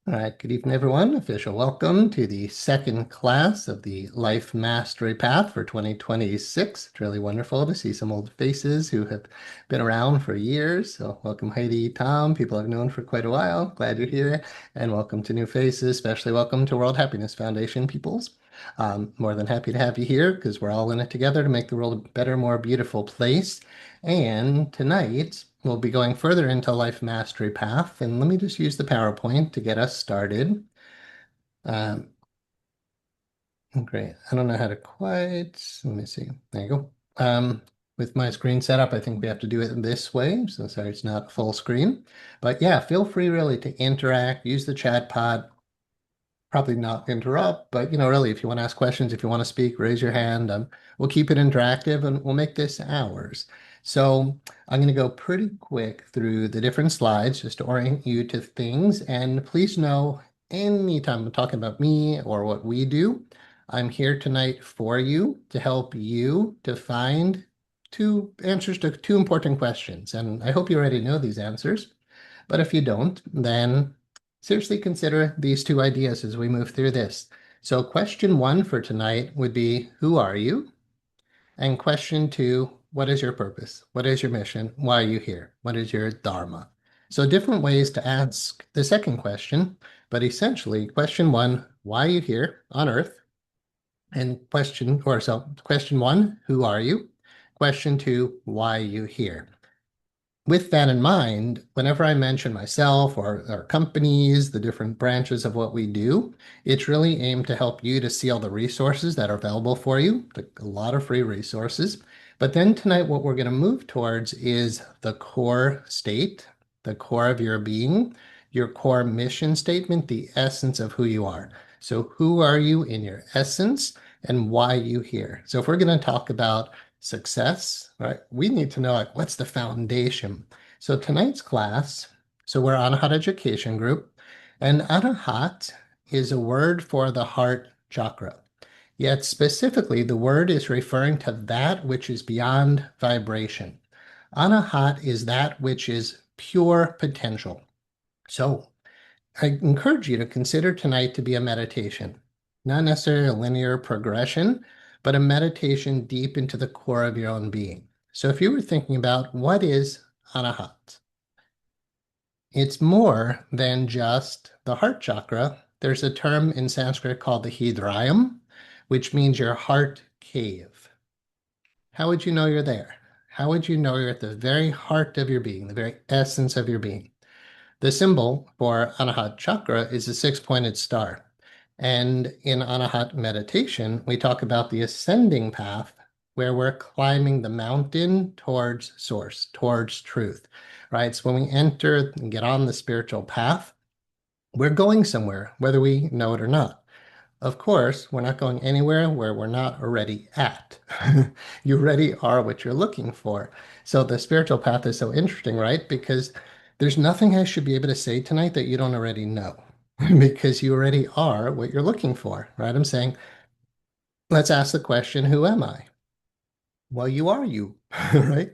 All right, good evening, everyone. Official welcome to the second class of the Life Mastery Path for 2026. It's really wonderful to see some old faces who have been around for years. So, welcome, Heidi, Tom, people I've known for quite a while. Glad you're here. And welcome to new faces, especially welcome to World Happiness Foundation peoples. More than happy to have you here because we're all in it together to make the world a better, more beautiful place. And tonight, we'll be going further into Life Mastery Path. And let me just use the PowerPoint to get us started. Um, great. I don't know how to quite, let me see. There you go. With my screen set up, I think we have to do it this way. So sorry, it's not full screen. But yeah, feel free really to interact, use the chat pod, probably not interrupt, but really, if you want to ask questions, if you want to speak, raise your hand. We'll keep it interactive and we'll make this ours. So I'm going to go pretty quick through the different slides just to orient you to things. And please know, anytime I'm talking about me or what we do, I'm here tonight for you to help you to find two answers to two important questions. And I hope you already know these answers. But if you don't, then seriously consider these two ideas as we move through this. So, question one for tonight would be, who are you? And question two, what is your purpose? What is your mission? Why are you here? What is your dharma? So, different ways to ask the second question, but essentially, question one, why are you here on Earth? And question one, who are you? Question two, why are you here? With that in mind, whenever I mention myself or our companies, the different branches of what we do, it's really aimed to help you to see all the resources that are available for you, a lot of free resources. But then tonight, what we're going to move towards is the core state, the core of your being, your core mission statement, the essence of who you are. So, who are you in your essence and why you here? So, if we're going to talk about success, right? We need to know like what's the foundation. So tonight's class, so we're Anahat Education Group, and Anahat is a word for the heart chakra. Yet specifically, the word is referring to that which is beyond vibration. Anahat is that which is pure potential. So I encourage you to consider tonight to be a meditation, not necessarily a linear progression, but a meditation deep into the core of your own being. So if you were thinking about what is Anahat, it's more than just the heart chakra. There's a term in Sanskrit called the Hridayam, which means your heart cave. How would you know you're there? How would you know you're at the very heart of your being, the very essence of your being? The symbol for Anahat chakra is a six-pointed star. And in Anahat meditation, we talk about the ascending path where we're climbing the mountain towards source, towards truth, right? So when we enter and get on the spiritual path, we're going somewhere, whether we know it or not. Of course, we're not going anywhere where we're not already at. You already are what you're looking for. So the spiritual path is so interesting, right? Because there's nothing I should be able to say tonight that you don't already know, because you already are what you're looking for, right? I'm saying, let's ask the question, who am I? Well, you are you, right?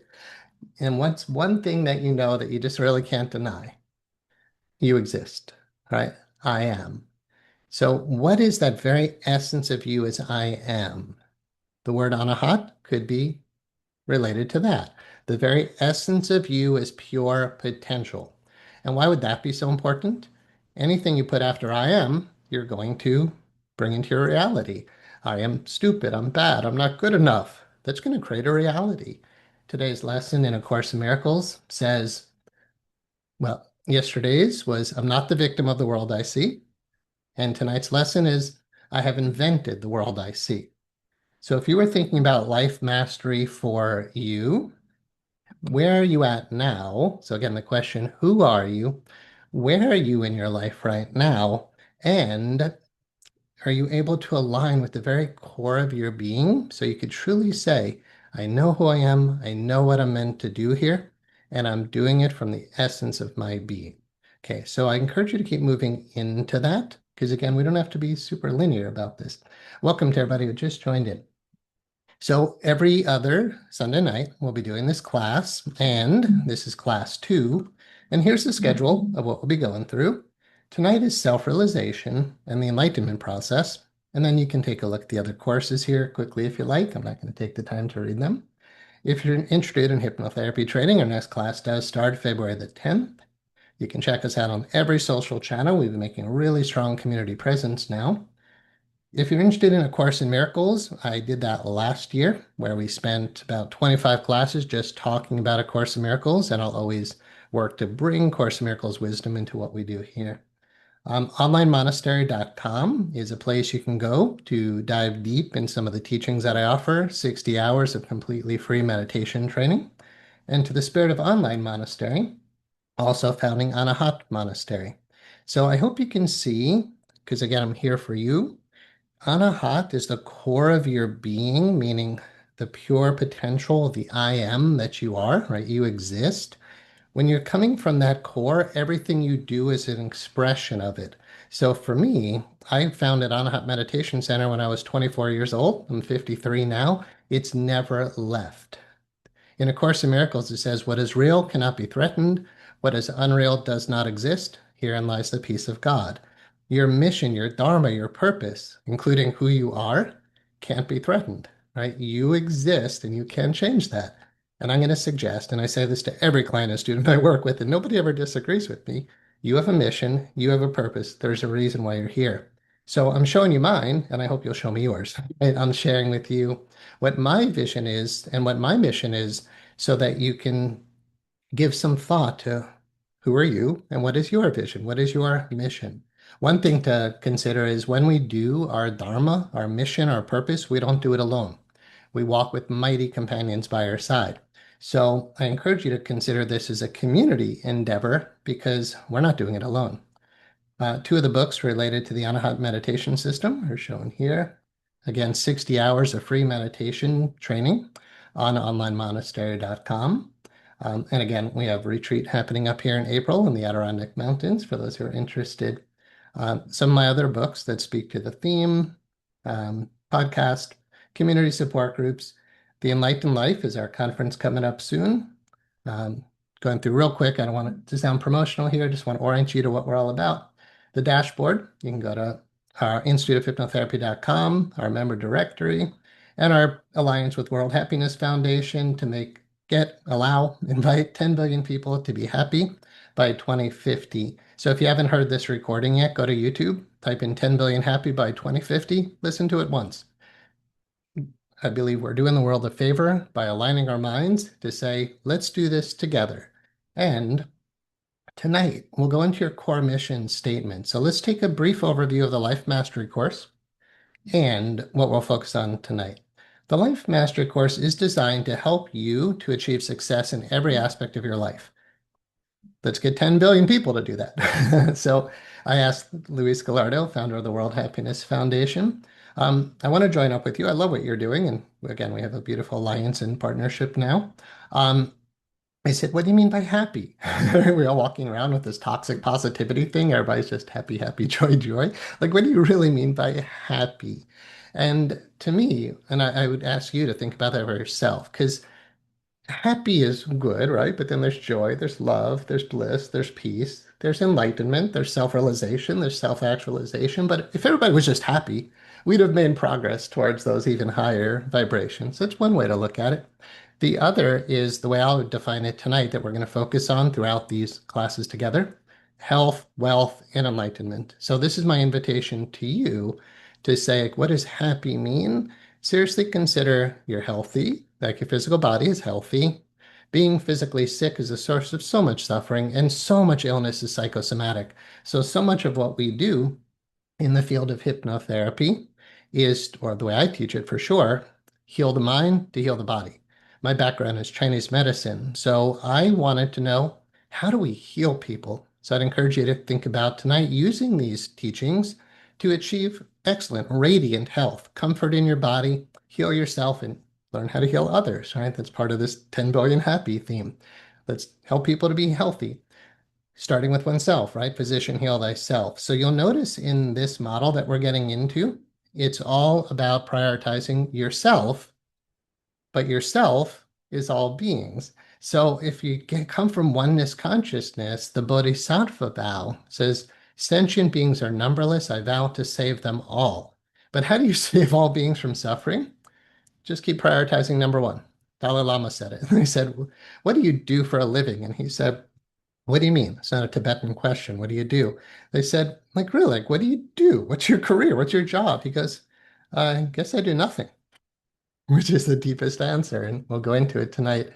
And what's one thing that you know that you just really can't deny? You exist, right? I am. So, what is that very essence of you as I am? The word anahat could be related to that. The very essence of you is pure potential. And why would that be so important? Anything you put after I am, you're going to bring into your reality. I am stupid. I'm bad. I'm not good enough. That's going to create a reality. Today's lesson in A Course in Miracles says, well, yesterday's was, I'm not the victim of the world I see. And tonight's lesson is, I have invented the world I see. So if you were thinking about life mastery for you, where are you at now? So again, the question, who are you? Where are you in your life right now? And are you able to align with the very core of your being so you could truly say, I know who I am, I know what I'm meant to do here, and I'm doing it from the essence of my being. Okay, so I encourage you to keep moving into that because again, we don't have to be super linear about this. Welcome to everybody who just joined in. So every other Sunday night, we'll be doing this class, and this is class 2. And here's the schedule of what we'll be going through. Tonight is self-realization and the enlightenment process. And then you can take a look at the other courses here quickly if you like. I'm not going to take the time to read them. If you're interested in hypnotherapy training, our next class does start February the 10th. You can check us out on every social channel. We've been making a really strong community presence now. If you're interested in A Course in Miracles, I did that last year where we spent about 25 classes just talking about A Course in Miracles, and I'll always work to bring Course in Miracles wisdom into what we do here. Onlinemonastery.com is a place you can go to dive deep in some of the teachings that I offer, 60 hours of completely free meditation training, and to the Spirit of Online Monastery, also founding Anahat Monastery. So I hope you can see, because again, I'm here for you. Anahat is the core of your being, meaning the pure potential of the I am that you are, right? You exist. When you're coming from that core, everything you do is an expression of it. So for me, I founded Anahat Meditation Center when I was 24 years old. I'm 53 now. It's never left. In A Course in Miracles, it says, what is real cannot be threatened. What is unreal does not exist. Herein lies the peace of God. Your mission, your dharma, your purpose, including who you are, can't be threatened, right? You exist and you can change that. And I'm going to suggest, and I say this to every client and student I work with, and nobody ever disagrees with me. You have a mission, you have a purpose. There's a reason why you're here. So I'm showing you mine, and I hope you'll show me yours. Right? I'm sharing with you what my vision is and what my mission is so that you can give some thought to who are you and what is your vision? What is your mission? One thing to consider is when we do our dharma, our mission, our purpose, we don't do it alone. We walk with mighty companions by our side. So I encourage you to consider this as a community endeavor because we're not doing it alone. Two of the books related to the Anahat meditation system are shown here. Again, 60 hours of free meditation training on onlinemonastery.com. And again, we have a retreat happening up here in April in the Adirondack Mountains for those who are interested. Some of my other books that speak to the theme, podcast, community support groups. The Enlightened Life is our conference coming up soon. Um, Going through real quick, I don't want it to sound promotional here, I just want to orient you to what we're all about. The dashboard, you can go to our instituteofhypnotherapy.com, our member directory, and our alliance with World Happiness Foundation to invite 10 billion people to be happy by 2050. So if you haven't heard this recording yet, go to YouTube, type in 10 billion happy by 2050, listen to it once. I believe we're doing the world a favor by aligning our minds to say, let's do this together. And tonight, we'll go into your core mission statement. So let's take a brief overview of the Life Mastery course and what we'll focus on tonight. The Life Mastery course is designed to help you to achieve success in every aspect of your life. Let's get 10 billion people to do that. So I asked Luis Gallardo, founder of the World Happiness Foundation, I want to join up with you. I love what you're doing. And again, we have a beautiful alliance and partnership now. I said, what do you mean by happy? We're all walking around with this toxic positivity thing. Everybody's just happy, happy, joy, joy. Like, what do you really mean by happy? And to me, and I would ask you to think about that for yourself, because happy is good, right? But then there's joy, there's love, there's bliss, there's peace, there's enlightenment, there's self-realization, there's self-actualization. But if everybody was just happy, we'd have made progress towards those even higher vibrations. That's one way to look at it. The other is the way I would define it tonight that we're going to focus on throughout these classes together: health, wealth, and enlightenment. So this is my invitation to you to say, like, what does happy mean? Seriously consider you're healthy, like your physical body is healthy. Being physically sick is a source of so much suffering, and so much illness is psychosomatic. So much of what we do in the field of hypnotherapy is, or the way I teach it for sure, heal the mind to heal the body. My background is Chinese medicine, so I wanted to know, how do we heal people? So I'd encourage you to think about tonight using these teachings to achieve excellent, radiant health, comfort in your body, heal yourself, and learn how to heal others, right? That's part of this 10 billion happy theme. Let's help people to be healthy, starting with oneself, right? Physician, heal thyself. So you'll notice in this model that we're getting into, it's all about prioritizing yourself, but yourself is all beings. So if you come from oneness consciousness, the Bodhisattva vow says, Sentient beings are numberless. I vow to save them all. But how do you save all beings from suffering? Just keep prioritizing number one. Dalai Lama said it. They said, what do you do for a living? And he said, what do you mean? It's not a Tibetan question. What do you do? They said, like, really, like, what do you do? What's your career? What's your job? He goes, I guess I do nothing, which is the deepest answer. And we'll go into it tonight.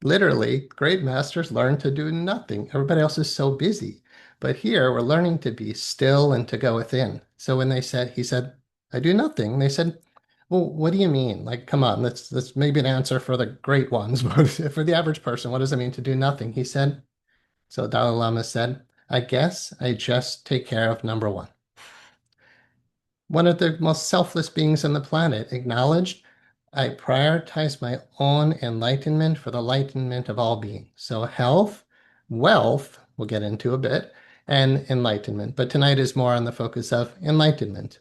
Literally, great masters learn to do nothing. Everybody else is so busy. But here we're learning to be still and to go within. So when he said, I do nothing. They said, well, what do you mean? Like, come on, that's maybe an answer for the great ones, but for the average person, what does it mean to do nothing? He said, so Dalai Lama said, I guess I just take care of number one. One of the most selfless beings on the planet acknowledged, I prioritize my own enlightenment for the enlightenment of all beings. So health, wealth, we'll get into a bit, and enlightenment. But tonight is more on the focus of enlightenment.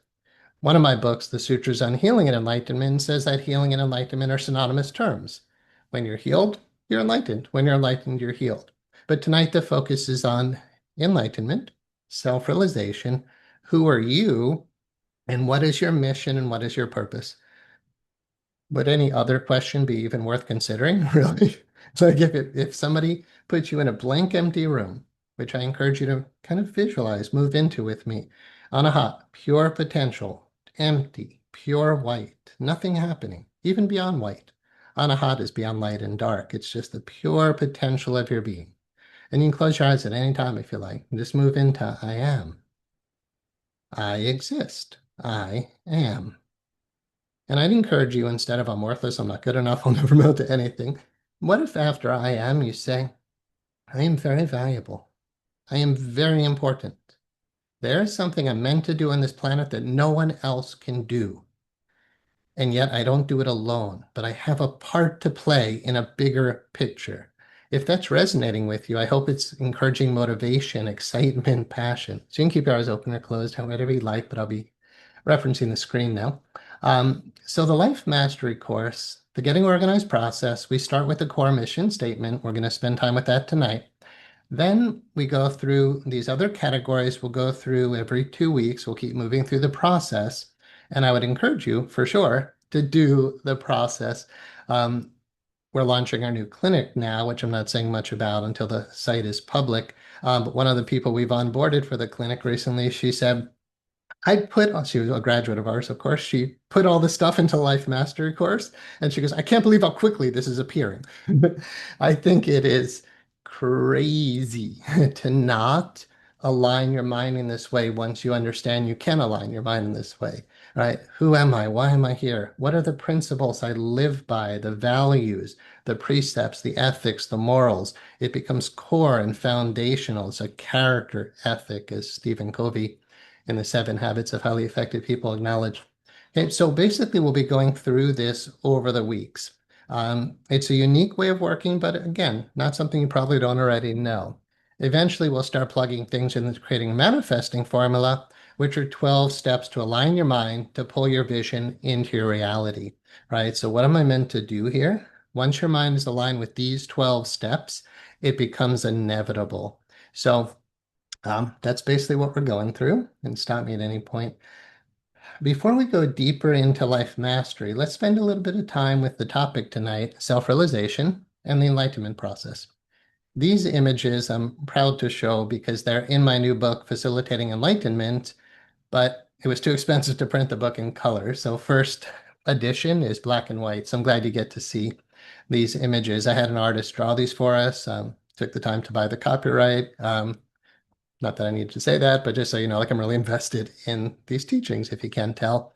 One of my books, The Sutras on Healing and Enlightenment, says that healing and enlightenment are synonymous terms. When you're healed, you're enlightened. When you're enlightened, you're healed. But tonight the focus is on enlightenment, self-realization. Who are you? And what is your mission and what is your purpose? Would any other question be even worth considering, really? So like if somebody puts you in a blank, empty room, which I encourage you to kind of visualize, move into with me, Anahat, pure potential, empty, pure white, nothing happening, even beyond white. Anahat is beyond light and dark. It's just the pure potential of your being. And you can close your eyes at any time if you like, and just move into I am. I exist. I am. And I'd encourage you, instead of I'm worthless, I'm not good enough, I'll never amount to anything, what if after I am, you say, I am very valuable. I am very important. There is something I'm meant to do on this planet that no one else can do. And yet I don't do it alone, but I have a part to play in a bigger picture. If that's resonating with you, I hope it's encouraging motivation, excitement, passion. So you can keep your eyes open or closed, however you like, but I'll be referencing the screen now. So the Life Mastery course, the Getting Organized process, we start with the core mission statement. We're going to spend time with that tonight. Then we go through these other categories. We'll go through every 2 weeks. We'll keep moving through the process. And I would encourage you, for sure, to do the process. We're launching our new clinic now, which I'm not saying much about until the site is public. But one of the people we've onboarded for the clinic recently, she said, she was a graduate of ours, of course. She put all the stuff into Life Mastery course, and she goes, I can't believe how quickly this is appearing. I think it is crazy to not align your mind in this way once you understand you can align your mind in this way, right? Who am I? Why am I here? What are the principles I live by, the values, the precepts, the ethics, the morals? It becomes core and foundational. It's a character ethic, as Stephen Covey in the 7 Habits of Highly Effective People acknowledge. Okay, so basically we'll be going through this over the weeks. It's a unique way of working, but again, not something you probably don't already know. Eventually, we'll start plugging things into creating a manifesting formula, which are 12 steps to align your mind to pull your vision into your reality, right? So what am I meant to do here? Once your mind is aligned with these 12 steps, it becomes inevitable. So that's basically what we're going through, and stop me at any point. Before we go deeper into life mastery, let's spend a little bit of time with the topic tonight, self-realization and the enlightenment process. These images I'm proud to show because they're in my new book, Facilitating Enlightenment, but it was too expensive to print the book in color. So first edition is black and white. So I'm glad you get to see these images. I had an artist draw these for us, took the time to buy the copyright. Not that I need to say that, but just so you know, like I'm really invested in these teachings, if you can tell.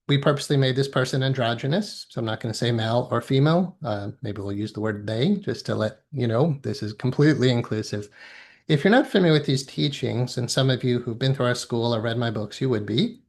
We purposely made this person androgynous, so I'm not going to say male or female. Maybe we'll use the word they just to let you know this is completely inclusive. If you're not familiar with these teachings, and some of you who've been through our school or read my books, you would be.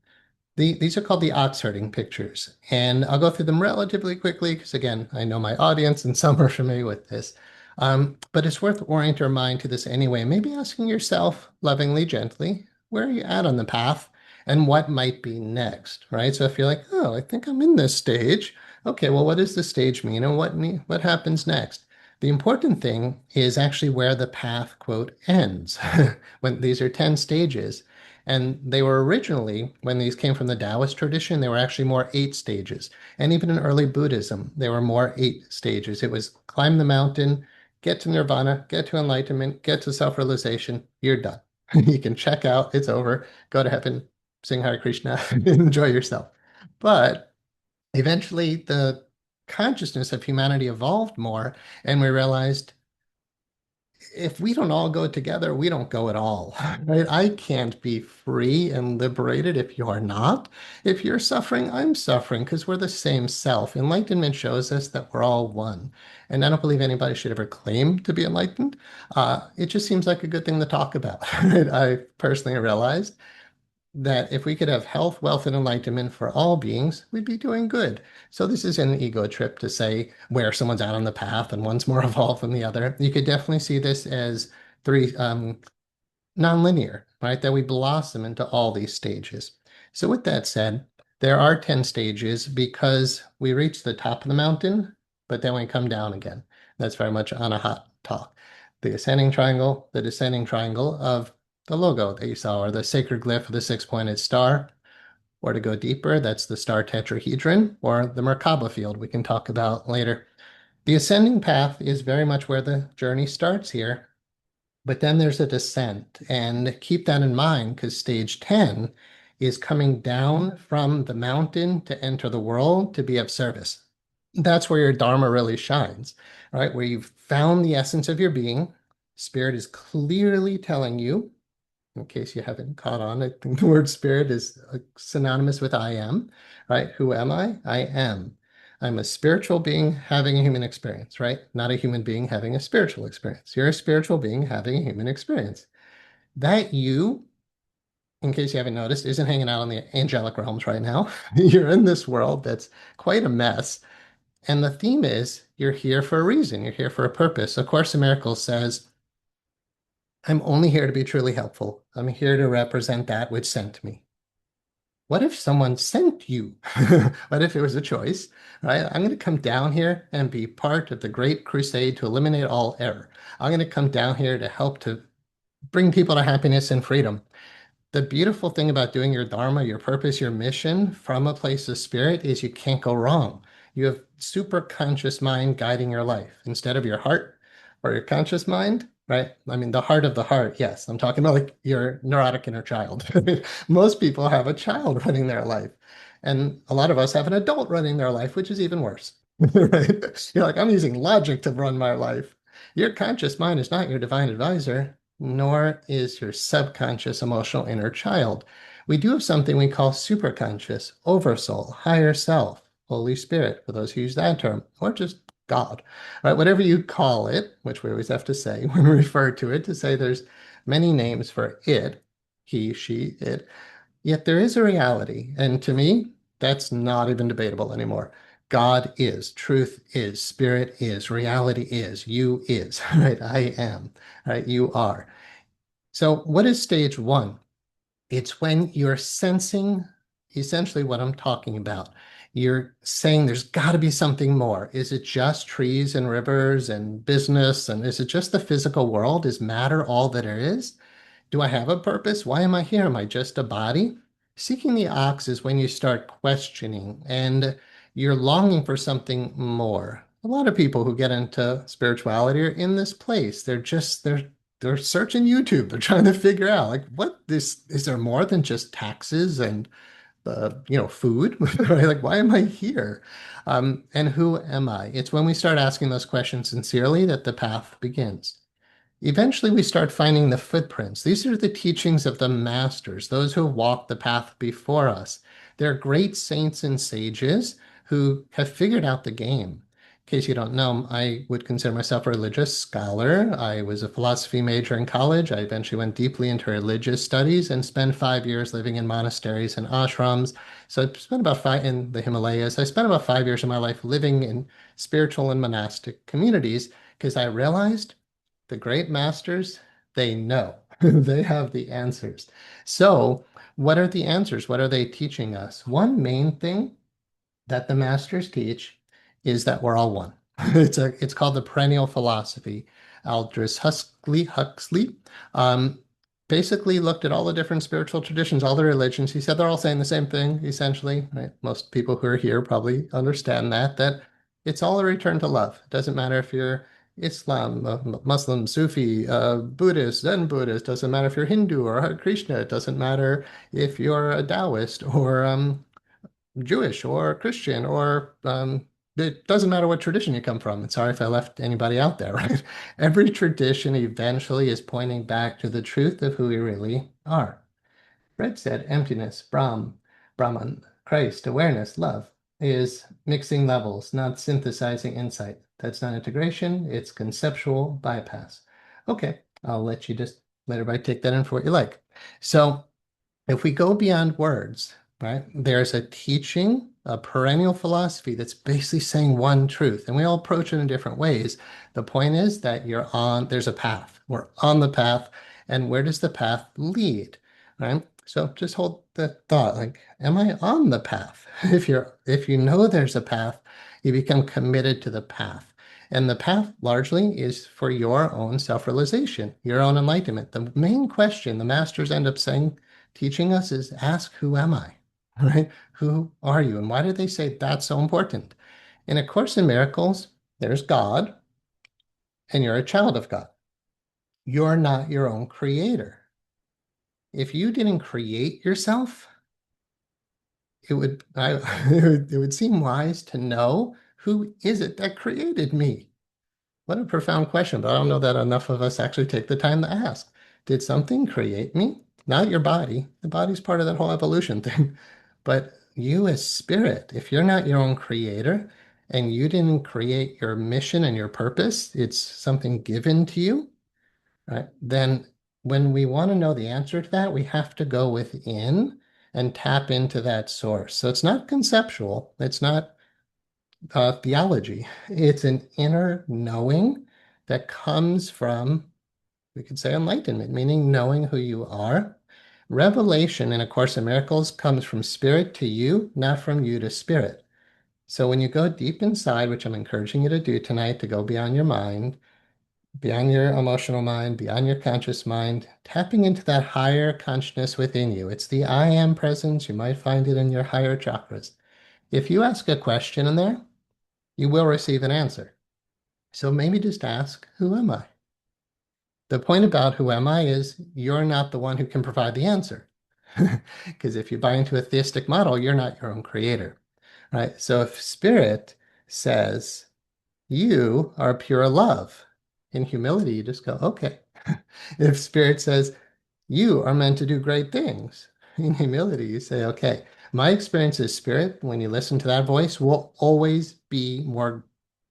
These are called the ox herding pictures, and I'll go through them relatively quickly because, again, I know my audience and some are familiar with this. But it's worth orienting your mind to this anyway. Maybe asking yourself lovingly, gently, where are you at on the path and what might be next, right? So if you're like, oh, I think I'm in this stage. Okay, well, what does this stage mean and what happens next? The important thing is actually where the path, quote, ends. When these are 10 stages. And they were originally, when these came from the Taoist tradition, they were actually more 8 stages. And even in early Buddhism, they were more 8 stages. It was climb the mountain, get to nirvana, get to enlightenment, get to self-realization, you're done. You can check out, it's over, go to heaven, sing Hare Krishna, enjoy yourself. But eventually, the consciousness of humanity evolved more, and we realized if we don't all go together, we don't go at all, right? I can't be free and liberated if you're not. If you're suffering, I'm suffering because we're the same self. Enlightenment shows us that we're all one. And I don't believe anybody should ever claim to be enlightened. It just seems like a good thing to talk about. Right? I personally realized that if we could have health, wealth, and enlightenment for all beings, we'd be doing good. So this is an ego trip to say where someone's out on the path and one's more evolved than the other. You could definitely see this as three nonlinear, right? That we blossom into all these stages. So with that said, there are 10 stages because we reach the top of the mountain, but then we come down again. That's very much Anahat talk. The ascending triangle, the descending triangle of the logo that you saw, or the sacred glyph of the six-pointed star, or to go deeper, that's the star tetrahedron, or the Merkaba field we can talk about later. The ascending path is very much where the journey starts here, but then there's a descent, and keep that in mind because stage 10 is coming down from the mountain to enter the world to be of service. That's where your Dharma really shines, right? Where you've found the essence of your being. Spirit is clearly telling you, in case you haven't caught on, I think the word spirit is synonymous with I am, right? Who am I? I am. I'm a spiritual being having a human experience, right? Not a human being having a spiritual experience. You're a spiritual being having a human experience. That you, in case you haven't noticed, isn't hanging out on the angelic realms right now. You're in this world that's quite a mess. And the theme is you're here for a reason. You're here for a purpose. A Course in Miracles says, I'm only here to be truly helpful. I'm here to represent that which sent me. What if someone sent you? What if it was a choice, right? I'm going to come down here and be part of the great crusade to eliminate all error. I'm going to come down here to help to bring people to happiness and freedom. The beautiful thing about doing your dharma, your purpose, your mission from a place of spirit is you can't go wrong. You have super conscious mind guiding your life instead of your heart or your conscious mind, right? I mean, the heart of the heart, yes. I'm talking about like your neurotic inner child. Most people have a child running their life, and a lot of us have an adult running their life, which is even worse, right? You're like, I'm using logic to run my life. Your conscious mind is not your divine advisor, nor is your subconscious emotional inner child. We do have something we call superconscious, oversoul, higher self, Holy Spirit, for those who use that term, or just God, right? Whatever you call it, which we always have to say when we refer to it, to say there's many names for it, he, she, it, yet there is a reality. And to me, that's not even debatable anymore. God is, truth is, spirit is, reality is, you is, right? I am, right? You are. So, what is stage one? It's when you're sensing essentially what I'm talking about. You're saying there's got to be something more. Is it just trees and rivers and business? And is it just the physical world? Is matter all that there is? Do I have a purpose? Why am I here? Am I just a body? Seeking the ox is when you start questioning and you're longing for something more. A lot of people who get into spirituality are in this place. They're searching YouTube. They're trying to figure out like what this is there more than just taxes and food, right? Like why am I here? And who am I? It's when we start asking those questions sincerely that the path begins. Eventually, we start finding the footprints. These are the teachings of the masters, those who have walked the path before us. They're great saints and sages who have figured out the game. In case you don't know, I would consider myself a religious scholar. I was a philosophy major in college. I eventually went deeply into religious studies and spent 5 years living in monasteries and ashrams. So I spent about five in the Himalayas. I spent about 5 years of my life living in spiritual and monastic communities because I realized the great masters, they know. They have the answers. So, what are the answers? What are they teaching us? One main thing that the masters teach is that we're all one. It's called the perennial philosophy. Aldous Huxley um, basically looked at all the different spiritual traditions, all the religions. He said they're all saying the same thing, essentially, right? Most people who are here probably understand that it's all a return to love. It doesn't matter if you're Islam, Muslim, Sufi, Buddhist, Zen Buddhist. Doesn't matter if you're Hindu or Hare Krishna. It doesn't matter if you're a Taoist or Jewish or Christian or it doesn't matter what tradition you come from. And sorry if I left anybody out there, right? Every tradition eventually is pointing back to the truth of who we really are. Fred said emptiness, Brahman, Christ, awareness, love is mixing levels, not synthesizing insight. That's not integration, it's conceptual bypass. Okay, I'll let you just let everybody take that in for what you like. So if we go beyond words, right, there's a teaching, a perennial philosophy that's basically saying one truth, and we all approach it in different ways. The point is that there's a path. We're on the path, and where does the path lead, right? So just hold the thought, like, am I on the path? If you know there's a path, you become committed to the path. And the path largely is for your own self-realization, your own enlightenment. The main question the masters end up saying teaching us is ask, who am I? Right? Who are you? And why did they say that's so important? In A Course in Miracles, there's God, and you're a child of God. You're not your own creator. If you didn't create yourself, it would seem wise to know who is it that created me? What a profound question, but I don't know that enough of us actually take the time to ask. Did something create me? Not your body. The body's part of that whole evolution thing. But you as spirit, if you're not your own creator and you didn't create your mission and your purpose, it's something given to you, right? Then when we want to know the answer to that, we have to go within and tap into that source. So it's not conceptual. It's not theology. It's an inner knowing that comes from, we could say, enlightenment, meaning knowing who you are. Revelation in A Course in Miracles comes from spirit to you, not from you to spirit. So when you go deep inside, which I'm encouraging you to do tonight, to go beyond your mind, beyond your emotional mind, beyond your conscious mind, tapping into that higher consciousness within you. It's the I am presence. You might find it in your higher chakras. If you ask a question in there, you will receive an answer. So maybe just ask, who am I? The point about who am I is you're not the one who can provide the answer. Because if you buy into a theistic model, you're not your own creator, right? So if spirit says you are pure love, in humility, you just go, okay. If spirit says you are meant to do great things, in humility, you say, okay, my experience as spirit, when you listen to that voice, will always be more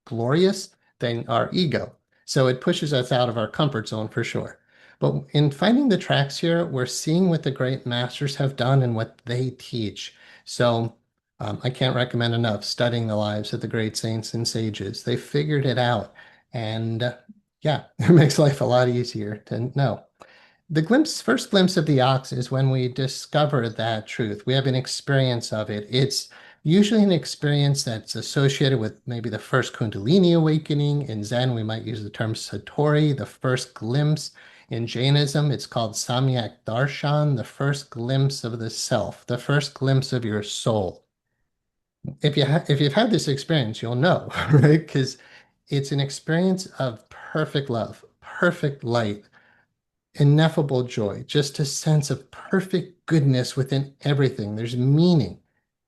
glorious than our ego. So it pushes us out of our comfort zone for sure. But in finding the tracks here, we're seeing what the great masters have done and what they teach. So I can't recommend enough studying the lives of the great saints and sages. They figured it out. And yeah, it makes life a lot easier to know. First glimpse of the ox is when we discover that truth. We have an experience of it. It's usually an experience that's associated with maybe the first Kundalini awakening. In Zen, we might use the term Satori, the first glimpse. In Jainism, it's called Samyak Darshan, the first glimpse of the self, the first glimpse of your soul. If you've had this experience, you'll know, right? Because it's an experience of perfect love, perfect light, ineffable joy, just a sense of perfect goodness within everything. There's meaning.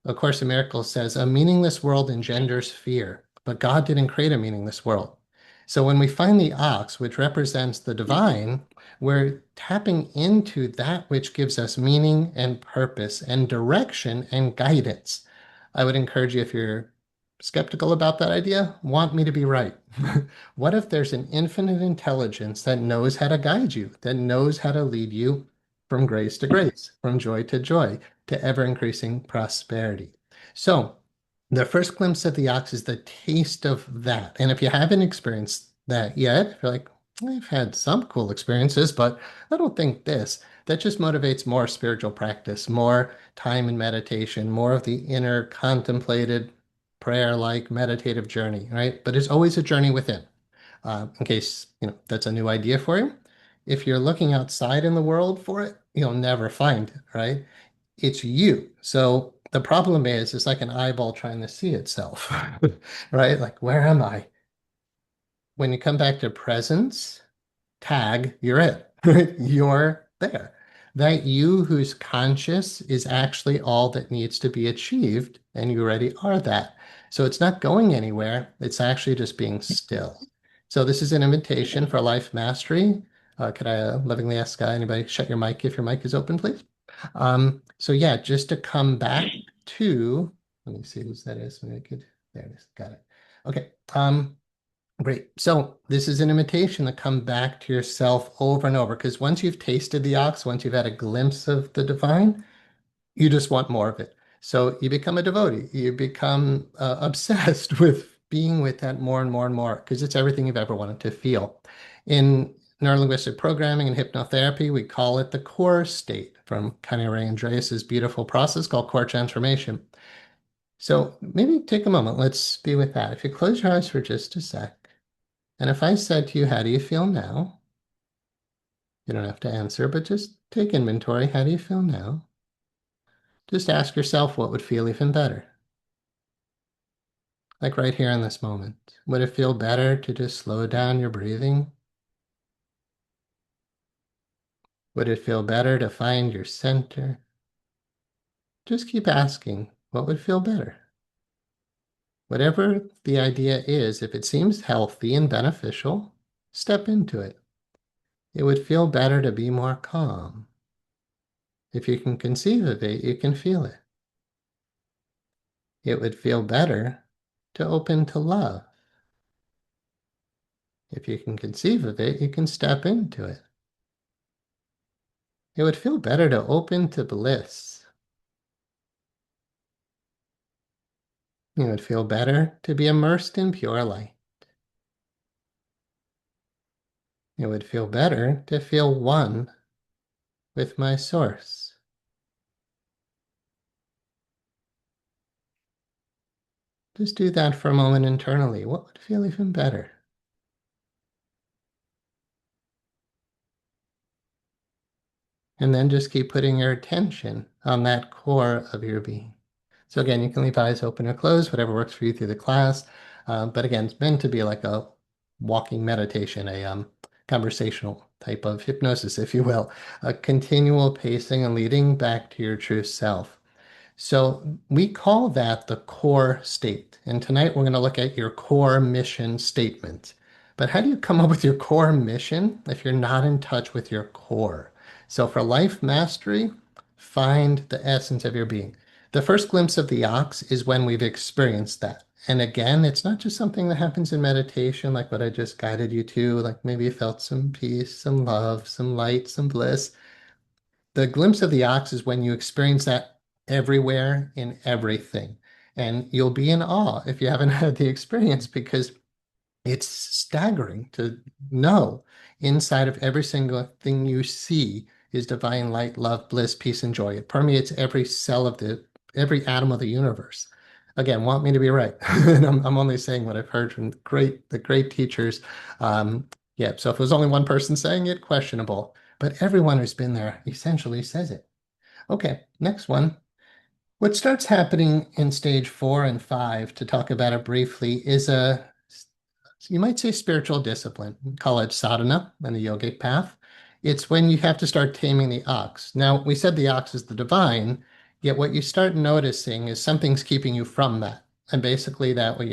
A Course in Miracles says a meaningless world engenders fear, but God didn't create a meaningless world. So when we find the ox, which represents the divine, we're tapping into that which gives us meaning and purpose and direction and guidance. I would encourage you, if you're skeptical about that idea, want me to be right. What if there's an infinite intelligence that knows how to guide you, that knows how to lead you from grace to grace, from joy to ever increasing prosperity? So, the first glimpse of the ox is the taste of that. And if you haven't experienced that yet, if you're like, I've had some cool experiences, but I don't think this. That just motivates more spiritual practice, more time in meditation, more of the inner contemplated prayer-like, meditative journey, right? But it's always a journey within. In case, that's a new idea for you. If you're looking outside in the world for it, you'll never find it, right? It's you. So the problem is, it's like an eyeball trying to see itself, right? Like, where am I? When you come back to presence, tag, you're it. You're there. That you who's conscious is actually all that needs to be achieved, and you already are that. So it's not going anywhere. It's actually just being still. So this is an invitation for life mastery. Could I lovingly ask anybody shut your mic if your mic is open, please? So yeah, just to come back to, let me see whose that is. Maybe I could, there it is. Got it. Okay. Great. So this is an invitation to come back to yourself over and over, because once you've tasted the ox, once you've had a glimpse of the divine, you just want more of it. So you become a devotee. You become obsessed with being with that more and more and more, because it's everything you've ever wanted to feel. In neurolinguistic programming and hypnotherapy, we call it the core state, from Kanye Ray Andreas's beautiful process called core transformation. So maybe take a moment. Let's be with that. If you close your eyes for just a sec. And if I said to you, how do you feel now? You don't have to answer, but just take inventory. How do you feel now? Just ask yourself what would feel even better. Like right here in this moment. Would it feel better to just slow down your breathing? Would it feel better to find your center? Just keep asking, what would feel better? Whatever the idea is, if it seems healthy and beneficial, step into it. It would feel better to be more calm. If you can conceive of it, you can feel it. It would feel better to open to love. If you can conceive of it, you can step into it. It would feel better to open to bliss. It would feel better to be immersed in pure light. It would feel better to feel one with my source. Just do that for a moment internally. What would feel even better? And then just keep putting your attention on that core of your being. So again, you can leave eyes open or closed, whatever works for you through the class. But again, it's meant to be like a walking meditation, a conversational type of hypnosis, if you will, a continual pacing and leading back to your true self. So we call that the core state. And tonight we're going to look at your core mission statement. But how do you come up with your core mission if you're not in touch with your core? So for life mastery, find the essence of your being. The first glimpse of the ox is when we've experienced that. And again, it's not just something that happens in meditation, like what I just guided you to, like maybe you felt some peace, some love, some light, some bliss. The glimpse of the ox is when you experience that everywhere in everything. And you'll be in awe if you haven't had the experience, because it's staggering to know inside of every single thing you see is divine light, love, bliss, peace, and joy. It permeates every cell of every atom of the universe. Again, want me to be right. And I'm only saying what I've heard from the great teachers. Yeah, so if it was only one person saying it, questionable. But everyone who's been there essentially says it. Okay, next one. What starts happening in stage 4 and 5, to talk about it briefly, is you might say spiritual discipline. Call it sadhana and the yogic path. It's when you have to start taming the ox. Now, we said the ox is the divine, yet what you start noticing is something's keeping you from that. And basically that what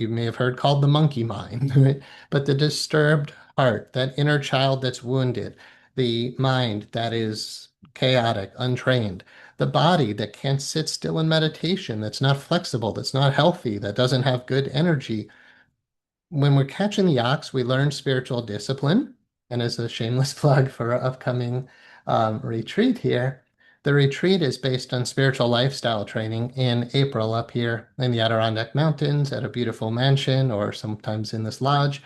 you may have heard called the monkey mind, right? But the disturbed heart, that inner child that's wounded, the mind that is chaotic, untrained, the body that can't sit still in meditation, that's not flexible, that's not healthy, that doesn't have good energy. When we're catching the ox, we learn spiritual discipline. And as a shameless plug for our upcoming retreat here, the retreat is based on spiritual lifestyle training in April up here in the Adirondack Mountains at a beautiful mansion, or sometimes in this lodge.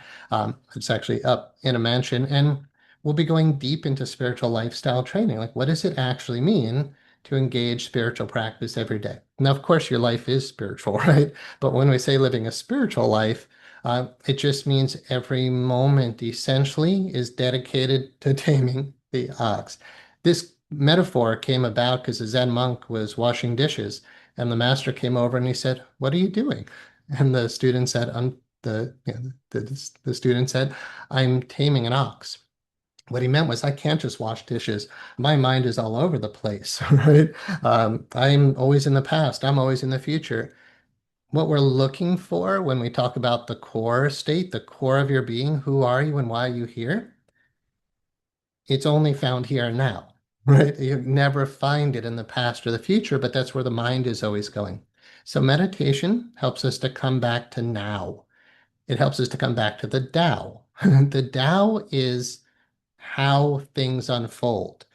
It's actually up in a mansion. And we'll be going deep into spiritual lifestyle training. Like, what does it actually mean to engage spiritual practice every day? Now, of course, your life is spiritual, right? But when we say living a spiritual life, it just means every moment essentially is dedicated to taming the ox. This metaphor came about because a Zen monk was washing dishes, and the master came over and he said, "What are you doing?" And the student said, the student said, "I'm taming an ox." What he meant was, I can't just wash dishes. My mind is all over the place, right? I'm always in the past. I'm always in the future. What we're looking for when we talk about the core state, the core of your being, who are you and why are you here? It's only found here and now, right? You never find it in the past or the future, but that's where the mind is always going. So meditation helps us to come back to now. It helps us to come back to the Tao. The Tao is how things unfold.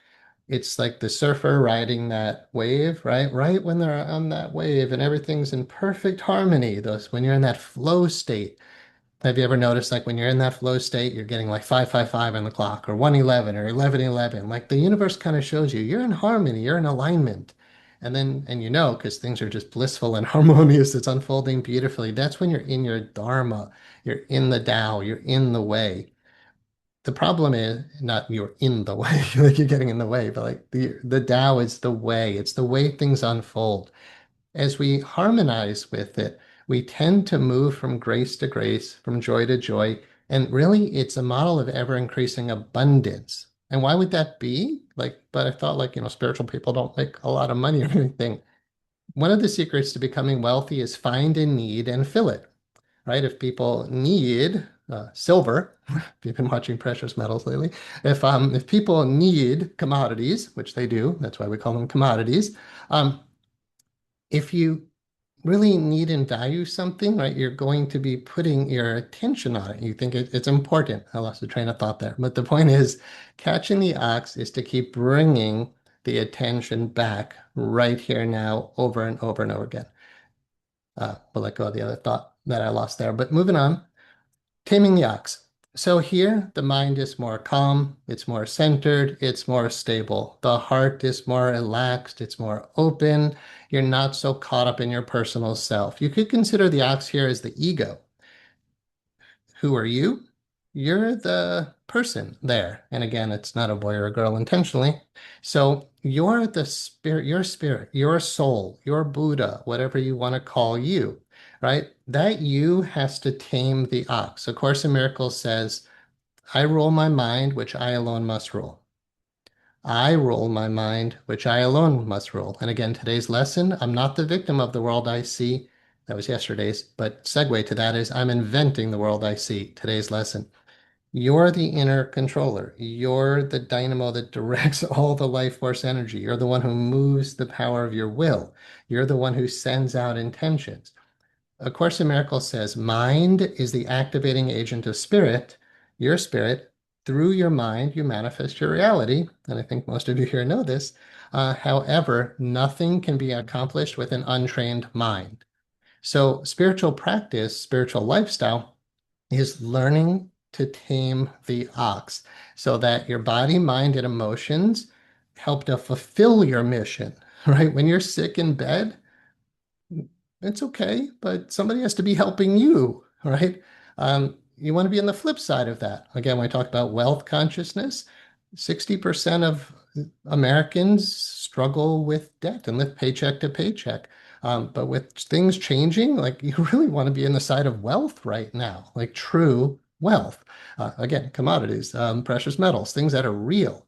It's like the surfer riding that wave, right? Right when they're on that wave and everything's in perfect harmony. Those when you're in that flow state. Have you ever noticed like when you're in that flow state, you're getting like 555 on the clock or 111 or 1111. Like the universe kind of shows you you're in harmony, you're in alignment. And you know, because things are just blissful and harmonious, it's unfolding beautifully. That's when you're in your Dharma, you're in the Tao, you're in the way. The problem is not you're in the way, like you're getting in the way, but like the Tao is the way. It's the way things unfold. As we harmonize with it, we tend to move from grace to grace, from joy to joy, and really it's a model of ever increasing abundance. And why would that be? Like, but I thought like, spiritual people don't make a lot of money or anything. One of the secrets to becoming wealthy is find a need and fill it, right? If people need silver, if you've been watching precious metals lately, if people need commodities, which they do, that's why we call them commodities. Um, if you really need and value something, right, you're going to be putting your attention on it. You think it's important. I lost the train of thought there. But the point is, catching the ox is to keep bringing the attention back right here now over and over and over again. We'll let go of the other thought that I lost there. But moving on, taming the ox. So here, the mind is more calm, it's more centered, it's more stable. The heart is more relaxed, it's more open. You're not so caught up in your personal self. You could consider the ox here as the ego. Who are you? You're the person there. And again, it's not a boy or a girl intentionally. So you're the spirit, your soul, your Buddha, whatever you want to call you, right? That you has to tame the ox. A Course in Miracles says, I rule my mind, which I alone must rule. I rule my mind, which I alone must rule. And again, today's lesson, I'm not the victim of the world I see. That was yesterday's, but segue to that is I'm inventing the world I see. Today's lesson. You're the inner controller. You're the dynamo that directs all the life force energy. You're the one who moves the power of your will. You're the one who sends out intentions. A Course in Miracles says mind is the activating agent of spirit, your spirit. Through your mind, you manifest your reality. And I think most of you here know this. However, nothing can be accomplished with an untrained mind. So, spiritual practice, spiritual lifestyle is learning to tame the ox so that your body, mind, and emotions help to fulfill your mission, right? When you're sick in bed, it's okay, but somebody has to be helping you, right? You want to be on the flip side of that. Again, when I talk about wealth consciousness, 60% of Americans struggle with debt and live paycheck to paycheck. But with things changing, like you really want to be in the side of wealth right now, like true wealth. Again, commodities, precious metals, things that are real,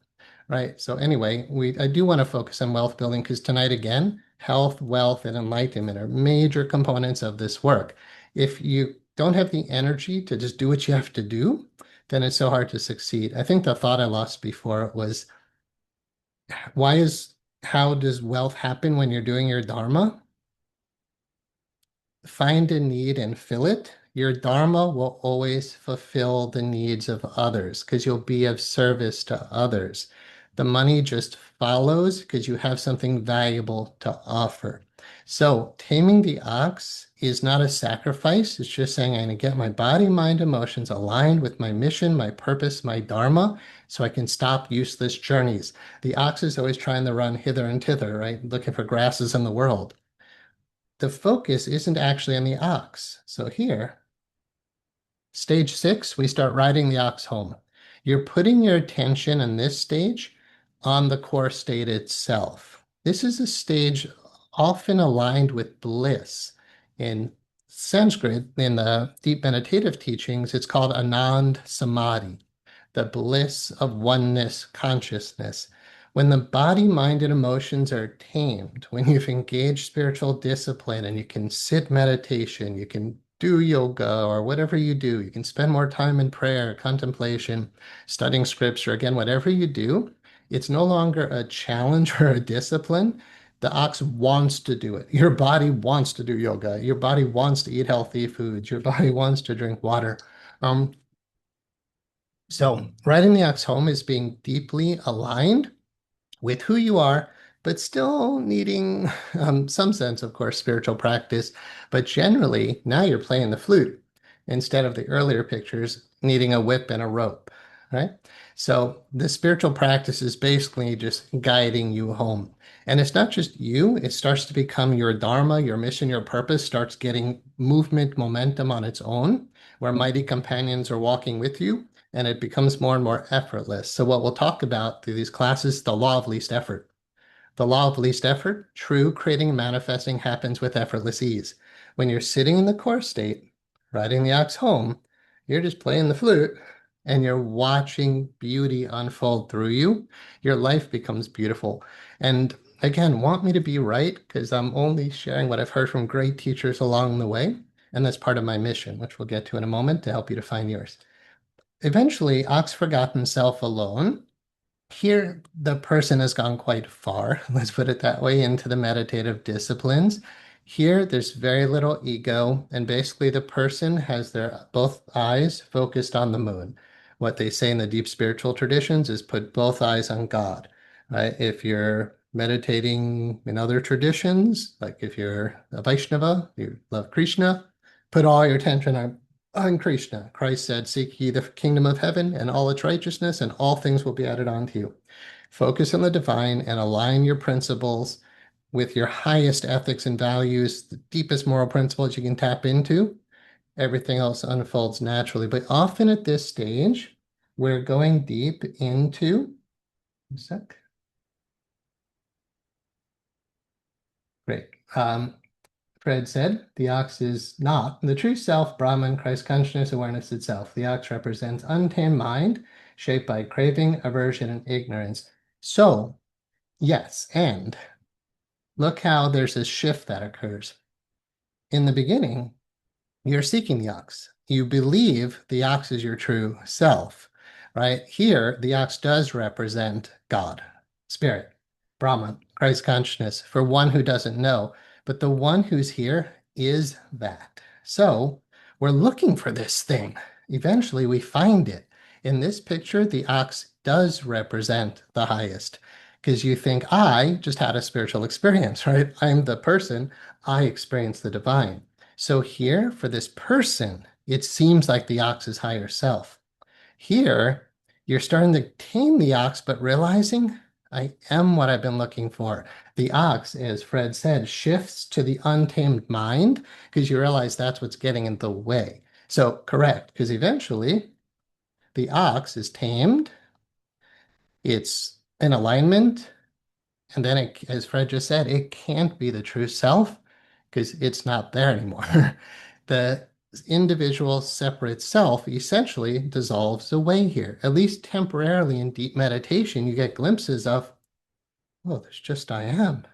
right? So anyway, I do want to focus on wealth building because tonight again, health, wealth, and enlightenment are major components of this work. If you don't have the energy to just do what you have to do, then it's so hard to succeed. I think the thought I lost before was why is how does wealth happen when you're doing your dharma? Find a need and fill it. Your dharma will always fulfill the needs of others because you'll be of service to others. The money just follows because you have something valuable to offer. So, taming the ox is not a sacrifice. It's just saying, I'm going to get my body, mind, emotions aligned with my mission, my purpose, my dharma, so I can stop useless journeys. The ox is always trying to run hither and thither, right? Looking for grasses in the world. the focus isn't actually on the ox. So here, stage 6, we start riding the ox home. You're putting your attention in this stage on the core state itself. This is a stage often aligned with bliss. In Sanskrit, in the deep meditative teachings, it's called Anand Samadhi, the bliss of oneness consciousness. When the body, mind, and emotions are tamed, when you've engaged spiritual discipline and you can sit meditation, you can do yoga or whatever you do, you can spend more time in prayer, contemplation, studying scripture, again, whatever you do, it's no longer a challenge or a discipline. The ox wants to do it. Your body wants to do yoga. Your body wants to eat healthy foods. Your body wants to drink water. Um, so riding the ox home is being deeply aligned with who you are, but still needing some sense, of course, spiritual practice. But generally, now you're playing the flute instead of the earlier pictures needing a whip and a rope, right? So the spiritual practice is basically just guiding you home. And it's not just you, it starts to become your dharma, your mission, your purpose starts getting movement, momentum on its own, where mighty companions are walking with you and it becomes more and more effortless. So what we'll talk about through these classes, the law of least effort. The law of least effort, true creating and manifesting happens with effortless ease. When you're sitting in the core state, riding the ox home, you're just playing the flute and you're watching beauty unfold through you. Your life becomes beautiful. And again, want me to be right because I'm only sharing what I've heard from great teachers along the way. And that's part of my mission, which we'll get to in a moment to help you define yours. Eventually, Ox forgot himself alone. Here, the person has gone quite far, let's put it that way, into the meditative disciplines. Here, there's very little ego, and basically, the person has their both eyes focused on the moon. What they say in the deep spiritual traditions is put both eyes on God, right? If you're meditating in other traditions, like if you're a Vaishnava, you love Krishna, put all your attention on Krishna. Christ said, seek ye the kingdom of heaven and all its righteousness, and all things will be added unto you. Focus on the divine and align your principles with your highest ethics and values, the deepest moral principles you can tap into. Everything else unfolds naturally. But often at this stage, we're going deep into, a sec. Great. Fred said, the ox is not the true self, Brahman, Christ consciousness, awareness itself. The ox represents untamed mind, shaped by craving, aversion, and ignorance. So, yes, and look how there's a shift that occurs. In the beginning, you're seeking the ox. You believe the ox is your true self, right? Here, the ox does represent God, spirit, Brahman, Christ consciousness, for one who doesn't know. But the one who's here is that. So we're looking for this thing. Eventually, we find it. In this picture, the ox does represent the highest because you think, I just had a spiritual experience, right? I'm the person, I experienced the divine. So here, for this person, it seems like the ox's higher self. Here, you're starting to tame the ox, but realizing I am what I've been looking for. The ox, as Fred said, shifts to the untamed mind because you realize that's what's getting in the way. So, correct, because eventually the ox is tamed, it's in alignment, and then, as Fred just said, it can't be the true self because it's not there anymore. The individual separate self essentially dissolves away here. At least temporarily in deep meditation, you get glimpses of, oh, there's just I am.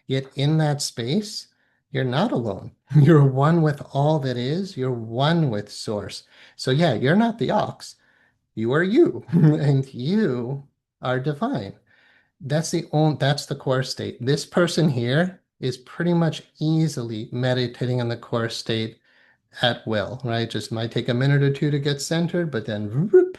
Yet in that space, you're not alone. You're one with all that is. You're one with source. So yeah, you're not the ox. You are you, and you are divine. That's the core state. This person here is pretty much easily meditating in the core state at will, right? Just might take a minute or two to get centered, but then whoop,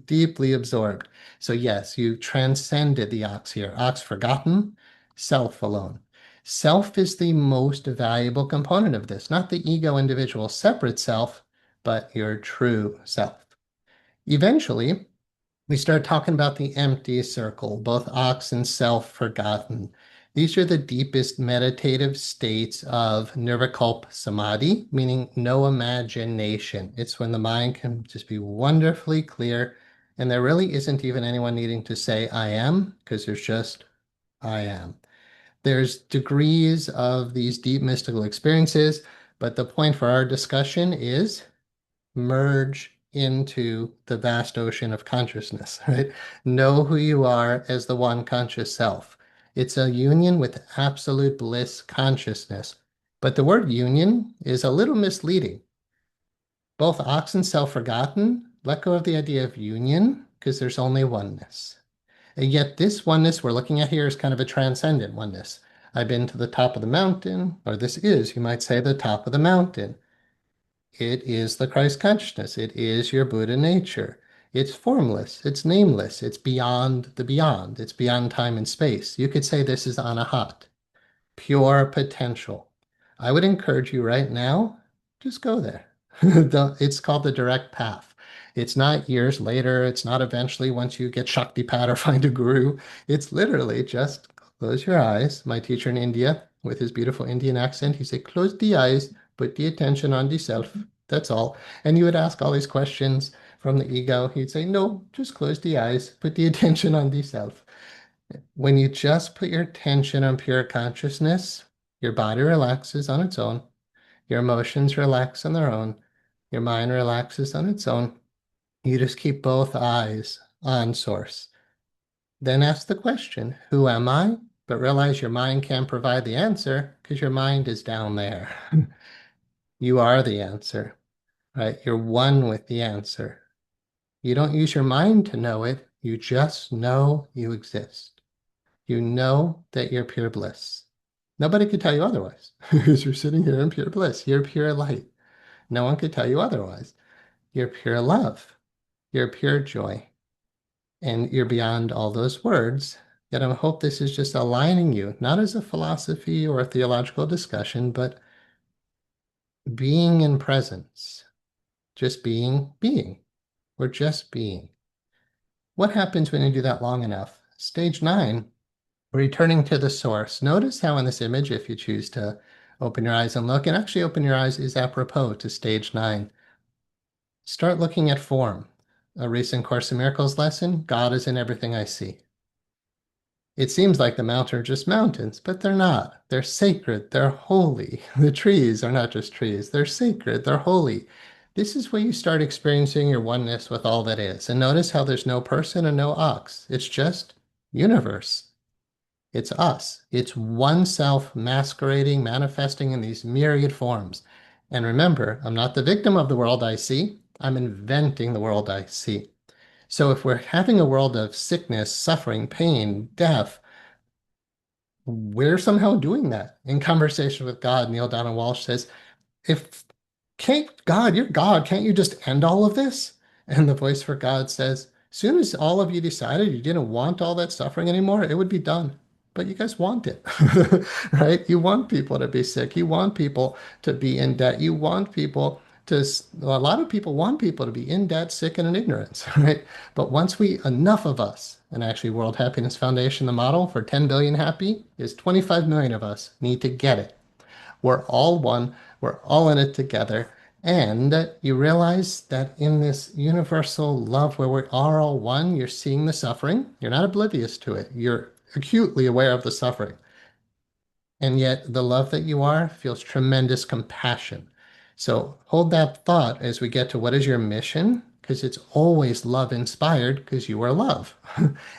deeply absorbed. So yes, you transcended the ox here. Ox forgotten, self alone. Self is the most valuable component of this, not the ego individual separate self, but your true self. Eventually, we start talking about the empty circle, both ox and self forgotten. These are the deepest meditative states of nirvikalpa samadhi, meaning no imagination. It's when the mind can just be wonderfully clear, and there really isn't even anyone needing to say, I am, because there's just, I am. There's degrees of these deep mystical experiences, but the point for our discussion is merge into the vast ocean of consciousness, right? Know who you are as the one conscious self. It's a union with absolute bliss consciousness. But the word union is a little misleading. Both ox and self forgotten let go of the idea of union because there's only oneness. And yet, this oneness we're looking at here is kind of a transcendent oneness. I've been to the top of the mountain, or this is, you might say, the top of the mountain. It is the Christ consciousness. It is your Buddha nature. It's formless. It's nameless. It's beyond the beyond. It's beyond time and space. You could say this is Anahat, pure potential. I would encourage you right now, just go there. It's called the direct path. It's not years later. It's not eventually once you get Shaktipat or find a guru. It's literally just close your eyes. My teacher in India, with his beautiful Indian accent, he said, close the eyes, put the attention on the self. That's all. And you would ask all these questions from the ego. He'd say, no, just close the eyes, put the attention on the self. When you just put your attention on pure consciousness, your body relaxes on its own, your emotions relax on their own, your mind relaxes on its own. You just keep both eyes on source. Then ask the question, who am I? But realize your mind can't provide the answer because your mind is down there. You are the answer, right? You're one with the answer. You don't use your mind to know it. You just know you exist. You know that you're pure bliss. Nobody could tell you otherwise because you're sitting here in pure bliss. You're pure light. No one could tell you otherwise. You're pure love. You're pure joy. And you're beyond all those words. Yet I hope this is just aligning you, not as a philosophy or a theological discussion, but being in presence, just being. We're just being. What happens when you do that long enough? Stage 9, returning to the source. Notice how in this image, if you choose to open your eyes and look, and actually open your eyes is apropos to stage 9. Start looking at form. A recent Course in Miracles lesson, God is in everything I see. It seems like the mountains are just mountains, but they're not. They're sacred. They're holy. The trees are not just trees. They're sacred. They're holy. This is where you start experiencing your oneness with all that is. And notice how there's no person and no ox. It's just universe. It's us. It's one self masquerading, manifesting in these myriad forms. And remember, I'm not the victim of the world I see. I'm inventing the world I see. So if we're having a world of sickness, suffering, pain, death, we're somehow doing that. In conversation with God, Neil Donald Walsh says, if can't God, you're God, can't you just end all of this? And the voice for God says, soon as all of you decided you didn't want all that suffering anymore, it would be done. But you guys want it, right? You want people to be sick. You want people to be in debt. You want people to, a lot of people want people to be in debt, sick, and in ignorance, right? But once enough of us, and actually World Happiness Foundation, the model for 10 billion happy is 25 million of us need to get it. We're all one. We're all in it together. And you realize that in this universal love where we are all one, you're seeing the suffering. You're not oblivious to it. You're acutely aware of the suffering. And yet the love that you are feels tremendous compassion. So hold that thought as we get to what is your mission, because it's always love inspired because you are love.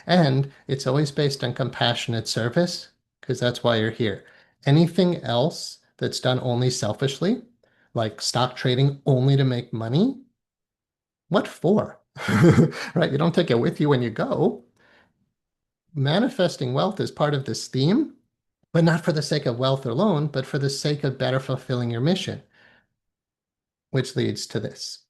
And it's always based on compassionate service because that's why you're here. Anything else that's done only selfishly, like stock trading only to make money, what for? Right? You don't take it with you when you go. Manifesting wealth is part of this theme, but not for the sake of wealth alone, but for the sake of better fulfilling your mission, which leads to this.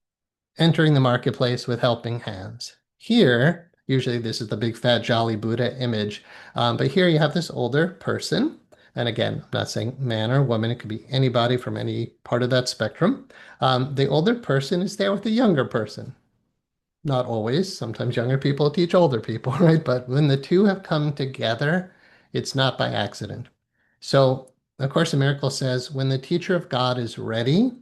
Entering the marketplace with helping hands. Here, usually this is the big fat jolly Buddha image, but here you have this older person. And again, I'm not saying man or woman, it could be anybody from any part of that spectrum. The older person is there with the younger person. Not always. Sometimes younger people teach older people, right? But when the two have come together, It's not by accident. So, A Course in Miracles says, when the teacher of God is ready,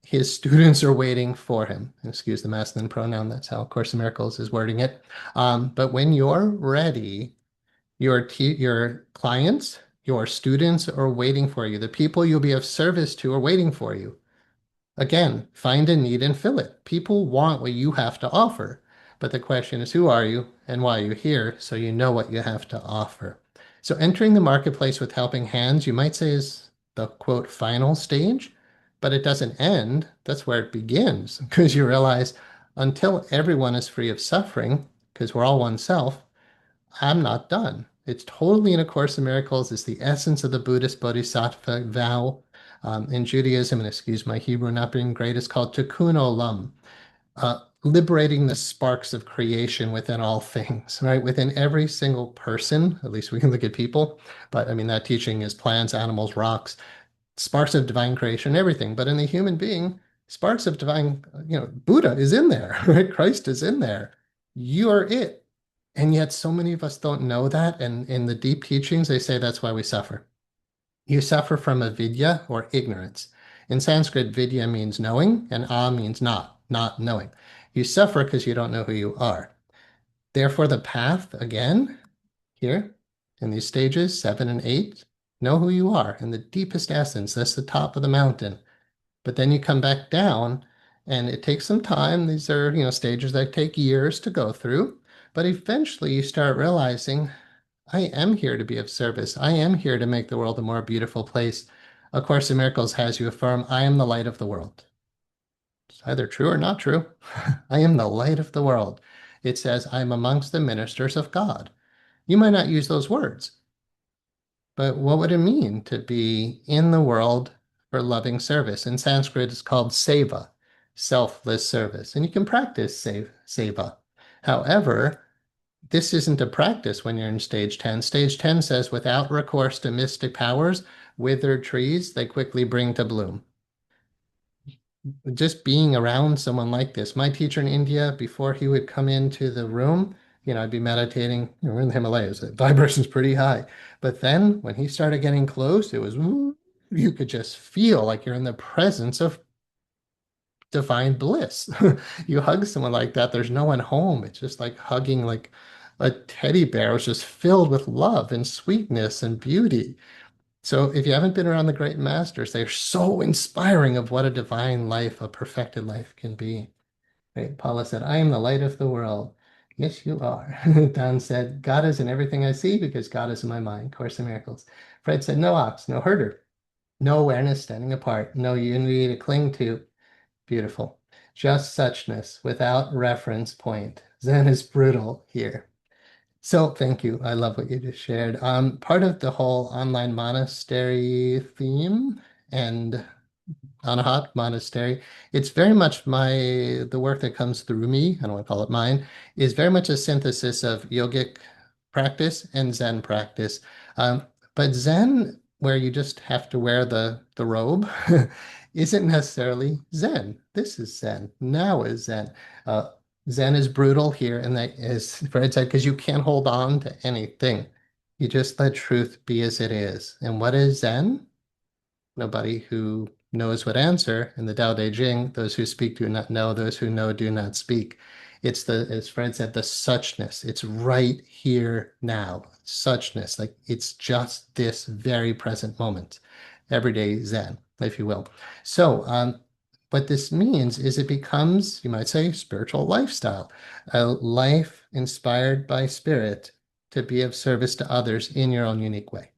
his students are waiting for him. Excuse the masculine pronoun. That's how A Course in Miracles is wording it. But when you're ready, your clients, your students are waiting for you. The people you'll be of service to are waiting for you. Again, find a need and fill it. People want what you have to offer. But the question is, who are you and why are you here? So you know what you have to offer. So entering the marketplace with helping hands, you might say is the quote final stage, but it doesn't end. That's where it begins because you realize until everyone is free of suffering, because we're all one self, I'm not done. It's totally in A Course in Miracles. It's the essence of the Buddhist Bodhisattva vow. In Judaism, and excuse my Hebrew not being great, it's called Tikkun Olam, liberating the sparks of creation within all things, right? Within every single person, at least we can look at people, but I mean, that teaching is plants, animals, rocks, sparks of divine creation, everything. But in the human being, sparks of divine, Buddha is in there, right? Christ is in there. You are it. And yet, so many of us don't know that. And in the deep teachings, they say that's why we suffer. You suffer from avidya or ignorance. In Sanskrit, vidya means knowing, and means not knowing. You suffer because you don't know who you are. Therefore, the path, again, here in these stages, 7 and 8, know who you are in the deepest essence. That's the top of the mountain. But then you come back down, and it takes some time. These are, stages that take years to go through. But eventually, you start realizing I am here to be of service. I am here to make the world a more beautiful place. A Course in Miracles has you affirm, I am the light of the world. It's either true or not true. I am the light of the world. It says, I'm amongst the ministers of God. You might not use those words, but what would it mean to be in the world for loving service? In Sanskrit, it's called seva, selfless service. And you can practice seva. However, this isn't a practice when you're in stage 10. Stage 10 says, without recourse to mystic powers, withered trees they quickly bring to bloom. Just being around someone like this. My teacher in India, before he would come into the room, I'd be meditating. We're in the Himalayas, the vibration's pretty high. But then when he started getting close, it was, you could just feel like you're in the presence of divine bliss. You hug someone like that, there's no one home. It's just like hugging like a teddy bear. It's just filled with love and sweetness and beauty. So if you haven't been around the great masters, they're so inspiring of what a divine life, a perfected life can be. Right? Paula said, I am the light of the world. Yes, you are. Don said, God is in everything I see because God is in my mind. Course in Miracles. Fred said, no ox, no herder, no awareness standing apart, no unity to cling to. Beautiful. Just suchness without reference point. Zen is brutal here. So thank you. I love what you just shared. Part of the whole online monastery theme and Anahat Monastery, it's very much the work that comes through me, I don't want to call it mine, is very much a synthesis of yogic practice and Zen practice. Um, but Zen, where you just have to wear the robe, isn't necessarily Zen. This is Zen. Now is Zen. Uh, Zen is brutal here, and that is Fred said, because you can't hold on to anything. You just let truth be as it is. And what is Zen? Nobody who knows what answer. In the Tao Te Ching, those who speak do not know, those who know do not speak. It's as Fred said, the suchness. It's right here now. Suchness, like it's just this very present moment. Everyday Zen, if you will. So, what this means is it becomes, you might say, spiritual lifestyle, a life inspired by spirit to be of service to others in your own unique way.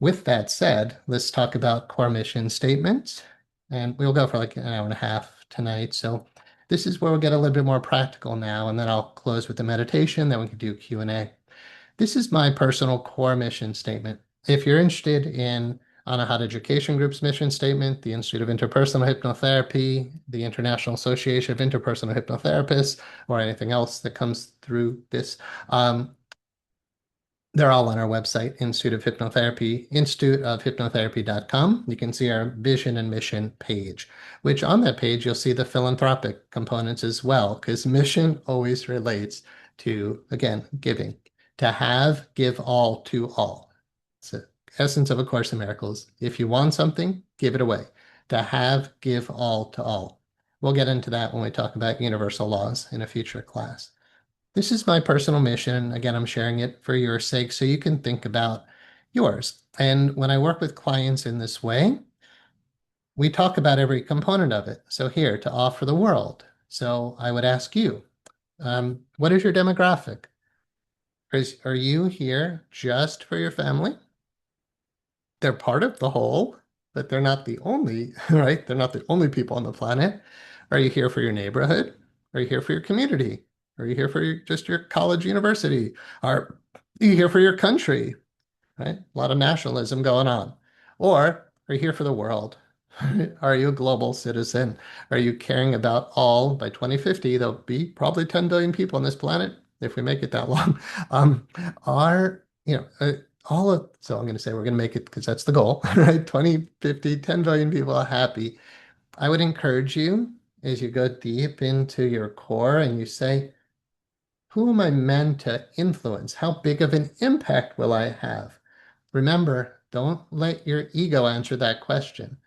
With that said, let's talk about core mission statements. And we'll go for like an hour and a half tonight. So this is where we'll get a little bit more practical now, and then I'll close with the meditation, then we can do Q&A. This is my personal core mission statement. If you're interested in Anahat Education Group's mission statement, the Institute of Interpersonal Hypnotherapy, the International Association of Interpersonal Hypnotherapists, or anything else that comes through this, they're all on our website, Institute of Hypnotherapy, instituteofhypnotherapy.com. You can see our vision and mission page, which on that page, you'll see the philanthropic components as well, because mission always relates to, again, giving. To have, give all to all. So, essence of A Course in Miracles. If you want something, give it away. To have, give all to all. We'll get into that when we talk about universal laws in a future class. This is my personal mission. Again, I'm sharing it for your sake so you can think about yours. And when I work with clients in this way, we talk about every component of it. So here, to offer the world. So I would ask you, what is your demographic? Are you here just for your family? They're part of the whole, but they're not the only, right? They're not the only people on the planet. Are you here for your neighborhood? Are you here for your community? Are you here for just your college, university? Are you here for your country? Right? A lot of nationalism going on. Or are you here for the world? Are you a global citizen? Are you caring about all? By 2050, there'll be probably 10 billion people on this planet if we make it that long. Um, are, all of, so I'm going to say we're going to make it because that's the goal, right? 2050, 10 billion people are happy. I would encourage you as you go deep into your core and you say, who am I meant to influence? How big of an impact will I have? Remember, don't let your ego answer that question.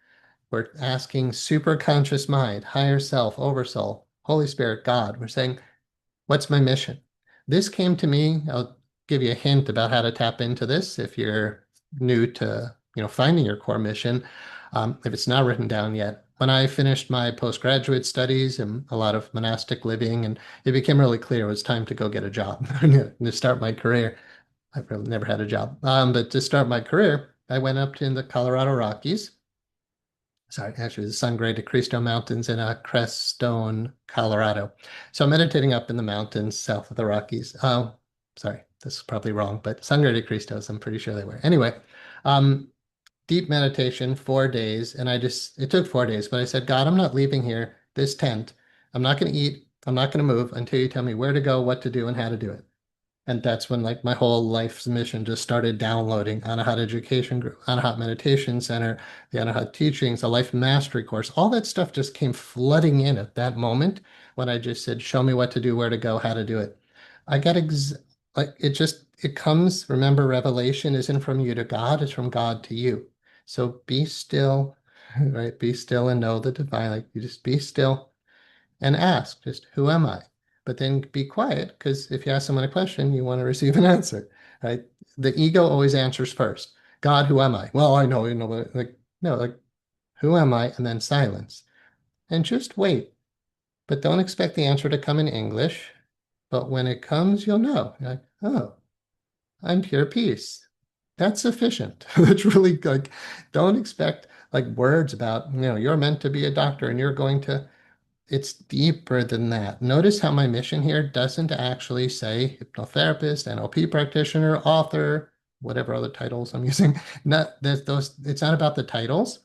We're asking superconscious mind, higher self, oversoul, Holy Spirit, God. We're saying, what's my mission? This came to me. I'll give you a hint about how to tap into this if you're new to, finding your core mission. If it's not written down yet, when I finished my postgraduate studies and a lot of monastic living, and it became really clear it was time to go get a job to start my career. I've really never had a job. But to start my career, I went up to the Colorado Rockies. Sorry, actually, the Sangre de Cristo Mountains in Crestone, Colorado. So I'm meditating up in the mountains south of the Rockies. Oh, sorry, this is probably wrong, but Sangre de Cristos, I'm pretty sure they were. Anyway, um, deep meditation, 4 days. And it took 4 days, but I said, God, I'm not leaving here, this tent. I'm not going to eat. I'm not going to move until you tell me where to go, what to do, and how to do it. And that's when like my whole life's mission just started downloading Anahat Education Group, Anahat Meditation Center, the Anahat Teachings, the Life Mastery course. All that stuff just came flooding in at that moment when I just said, show me what to do, where to go, how to do it. I got like it comes, remember, revelation isn't from you to God, it's from God to you. So be still, right? Be still and know the divine. Like you just be still and ask just, who am I? But then be quiet because if you ask someone a question, you want to receive an answer, right? The ego always answers first. God, who am I? Well, I know, like, no, like, who am I? And then silence. And just wait. But don't expect the answer to come in English. But when it comes, you'll know. You're like, oh, I'm pure peace. That's sufficient. That's really like, don't expect like words about, you're meant to be a doctor and you're going to it's deeper than that. Notice how my mission here doesn't actually say hypnotherapist, NLP practitioner, author, whatever other titles I'm using. Not that those, it's not about the titles.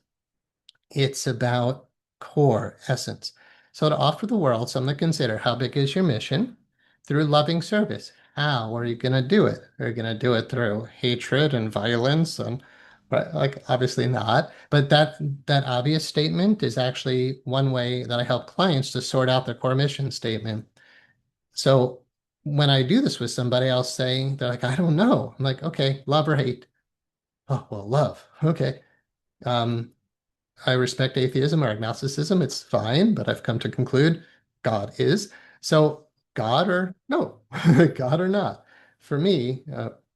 It's about core essence. So to offer the world something to consider, how big is your mission? Through loving service. How are you going to do it? Are you going to do it through hatred and violence and right, like obviously not, but that obvious statement is actually one way that I help clients to sort out their core mission statement. So when I do this with somebody, I'll say, they're like, I don't know. I'm like, okay, love or hate? Oh, well, love. Okay. Um, I respect atheism or agnosticism. It's fine, but I've come to conclude God is. So God or no, God or not. For me,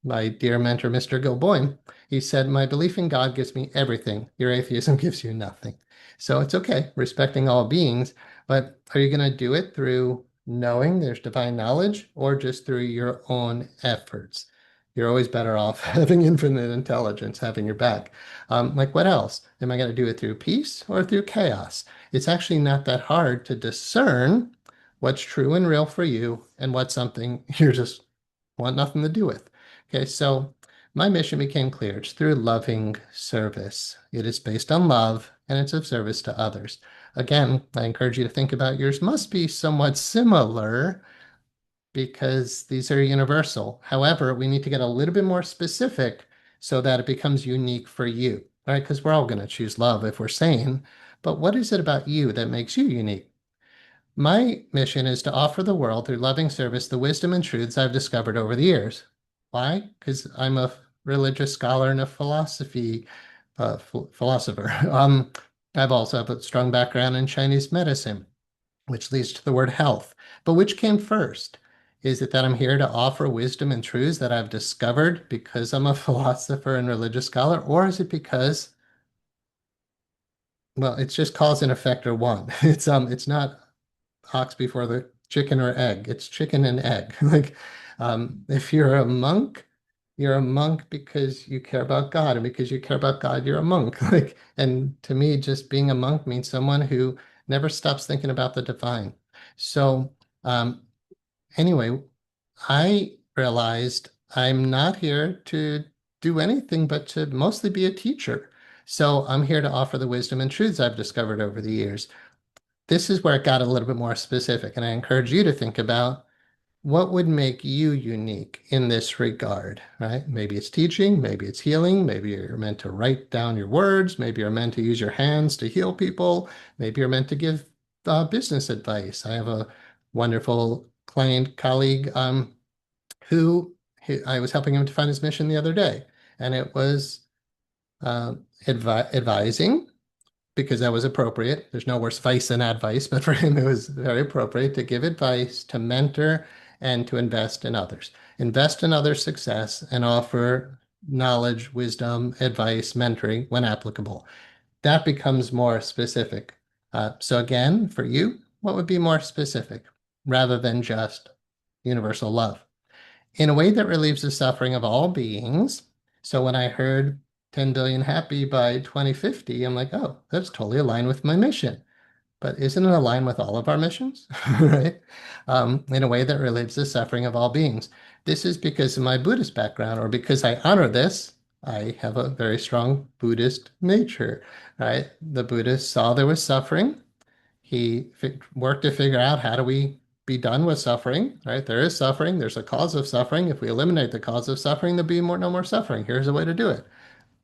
my dear mentor, Mr. Gilboyne, he said, my belief in God gives me everything. Your atheism gives you nothing. So it's okay, respecting all beings, but are you going to do it through knowing there's divine knowledge or just through your own efforts? You're always better off having infinite intelligence having your back. Like what else? Am I going to do it through peace or through chaos? It's actually not that hard to discern what's true and real for you and what's something you just want nothing to do with. Okay, so my mission became clear. It's through loving service. It is based on love and it's of service to others. Again, I encourage you to think about yours must be somewhat similar because these are universal. However, we need to get a little bit more specific so that it becomes unique for you, right? Because we're all going to choose love if we're sane. But what is it about you that makes you unique? My mission is to offer the world through loving service the wisdom and truths I've discovered over the years. Why? Because I'm a religious scholar and a philosopher. I've also have a strong background in Chinese medicine, which leads to the word health. But which came first? Is it that I'm here to offer wisdom and truths that I've discovered because I'm a philosopher and religious scholar, or is it because, well, it's just cause and effect are one. It's not ox before the chicken or egg. It's chicken and egg. Like, if you're a monk, you're a monk because you care about God, and because you care about God, you're a monk. Like, and to me, just being a monk means someone who never stops thinking about the divine. So, um, anyway, I realized I'm not here to do anything but to mostly be a teacher. So I'm here to offer the wisdom and truths I've discovered over the years. This is where it got a little bit more specific, and I encourage you to think about what would make you unique in this regard, right? Maybe it's teaching, maybe it's healing, maybe you're meant to write down your words, maybe you're meant to use your hands to heal people, maybe you're meant to give business advice. I have a wonderful client colleague who I was helping him to find his mission the other day, and it was uh, advising because that was appropriate. There's no worse vice than advice, but for him, it was very appropriate to give advice, to mentor, and to invest in others. Invest in others' success and offer knowledge, wisdom, advice, mentoring when applicable. That becomes more specific. So, again, for you, what would be more specific rather than just universal love? In a way that relieves the suffering of all beings. So when I heard 10 billion happy by 2050, I'm like, oh, that's totally aligned with my mission. But isn't it aligned with all of our missions? Right? In a way that relieves the suffering of all beings. This is because of my Buddhist background, or because I honor this. I have a very strong Buddhist nature, right? The Buddhists saw there was suffering. He worked to figure out how do we be done with suffering, right? There is suffering. There's a cause of suffering. If we eliminate the cause of suffering, there'll be no more suffering. Here's a way to do it.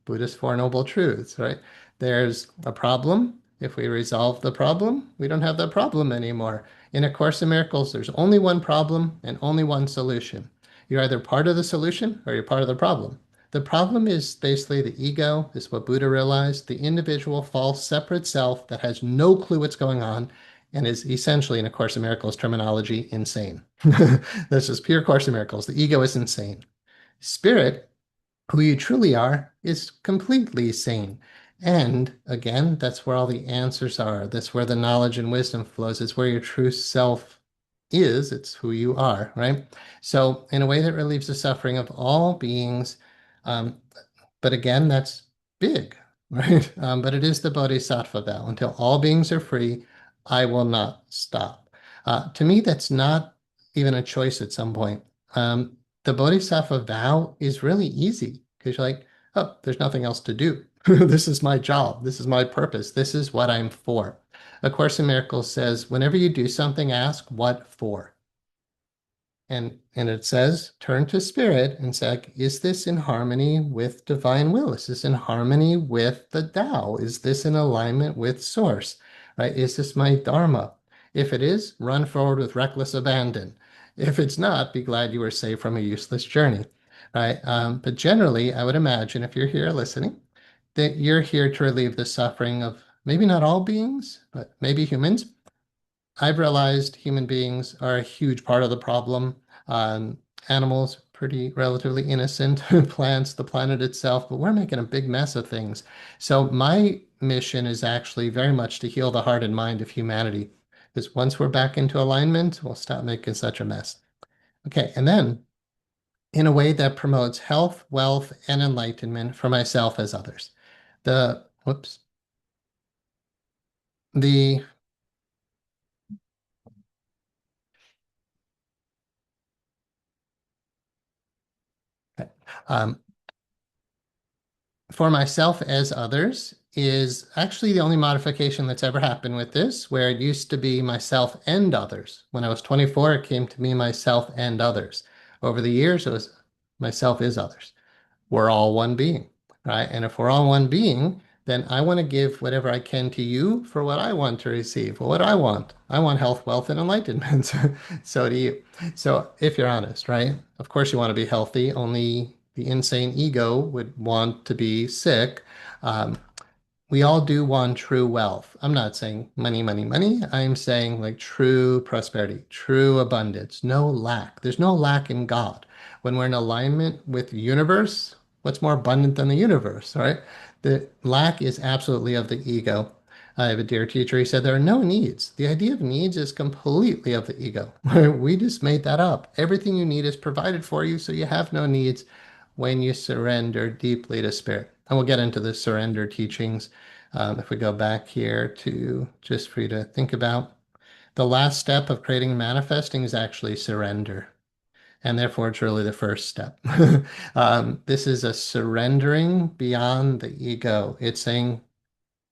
Buddhist Four Noble Truths, right? There's a problem. If we resolve the problem, we don't have that problem anymore. In A Course in Miracles, there's only one problem and only one solution. You're either part of the solution or you're part of the problem. The problem is basically the ego, is what Buddha realized, the individual false separate self that has no clue what's going on and is essentially, in A Course in Miracles terminology, insane. This is pure Course in Miracles. The ego is insane. Spirit, who you truly are, is completely sane. And again, that's where all the answers are. That's where the knowledge and wisdom flows. It's where your true self is. It's who you are, right? So, in a way that relieves the suffering of all beings, um, but again, that's big, right? But it is the Bodhisattva vow. Until all beings are free, I will not stop. To me, that's not even a choice at some point. The Bodhisattva vow is really easy because you're like, oh, there's nothing else to do. This is my job. This is my purpose. This is what I'm for. A Course in Miracles says, whenever you do something, ask what for. And it says, turn to spirit and say, is this in harmony with divine will? Is this in harmony with the Tao? Is this in alignment with source? Right? Is this my dharma? If it is, run forward with reckless abandon. If it's not, be glad you were saved from a useless journey. Right? But generally, I would imagine if you're here listening, that you're here to relieve the suffering of maybe not all beings, but maybe humans. I've realized human beings are a huge part of the problem. Animals, pretty relatively innocent, plants, the planet itself, but we're making a big mess of things. So my mission is actually very much to heal the heart and mind of humanity. Because once we're back into alignment, we'll stop making such a mess. Okay, and then in a way that promotes health, wealth, and enlightenment for myself as others. The, whoops, the, um, for myself as others is actually the only modification that's ever happened with this, where it used to be myself and others. When I was 24, it came to me myself and others. Over the years, it was myself is others. We're all one being, right? And if we're all one being, then I want to give whatever I can to you for what I want to receive. Well, what do I want? I want health, wealth, and enlightenment. So do you. So if you're honest, right? Of course you want to be healthy, only the insane ego would want to be sick. Um, we all do want true wealth. I'm not saying money, money, money. I'm saying like true prosperity, true abundance, no lack. There's no lack in God. When we're in alignment with the universe, what's more abundant than the universe, right? The lack is absolutely of the ego. I have a dear teacher, he said there are no needs. The idea of needs is completely of the ego. We just made that up. Everything you need is provided for you, so you have no needs when you surrender deeply to spirit. And we'll get into the surrender teachings if we go back here to just for you to think about. The last step of creating and manifesting is actually surrender. And therefore, it's really the first step. This is a surrendering beyond the ego. It's saying,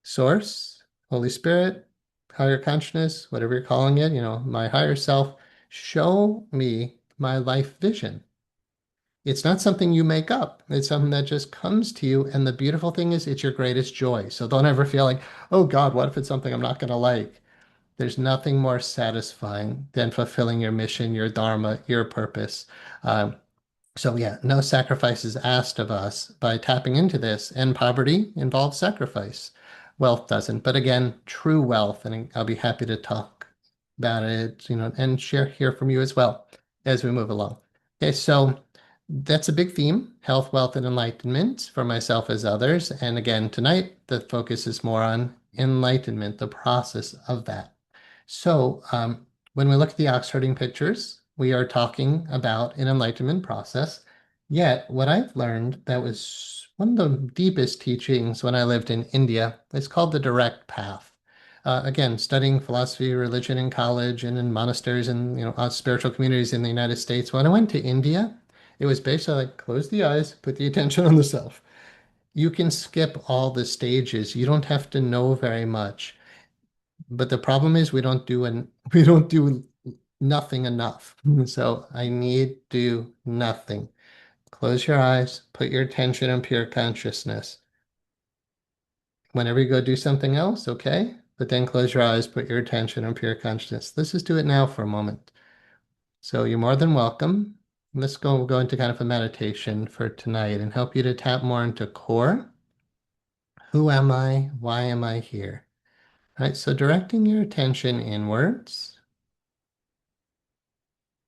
Source, Holy Spirit, higher consciousness, whatever you're calling it, my higher self, show me my life vision. It's not something you make up. It's something that just comes to you. And the beautiful thing is, it's your greatest joy. So don't ever feel like, oh God, what if it's something I'm not going to like? There's nothing more satisfying than fulfilling your mission, your dharma, your purpose. Um, so yeah, no sacrifices asked of us by tapping into this. And poverty involves sacrifice. Wealth doesn't. But again, true wealth, and I'll be happy to talk about it, and hear from you as well as we move along. Okay, so that's a big theme, health, wealth, and enlightenment for myself as others. And again, tonight, the focus is more on enlightenment, the process of that. So, when we look at the ox herding pictures, we are talking about an enlightenment process. Yet, what I've learned that was one of the deepest teachings when I lived in India is called the direct path. Again, studying philosophy, religion in college and in monasteries and spiritual communities in the United States. When I went to India, it was basically like close the eyes, put the attention on the self. You can skip all the stages. You don't have to know very much. But the problem is we don't do nothing enough. So I need do nothing. Close your eyes, put your attention on pure consciousness. Whenever you go do something else, okay? But then close your eyes, put your attention on pure consciousness. Let's just do it now for a moment. So you're more than welcome. We'll go into kind of a meditation for tonight and help you to tap more into core. Who am I? Why am I here? All right, so directing your attention inwards,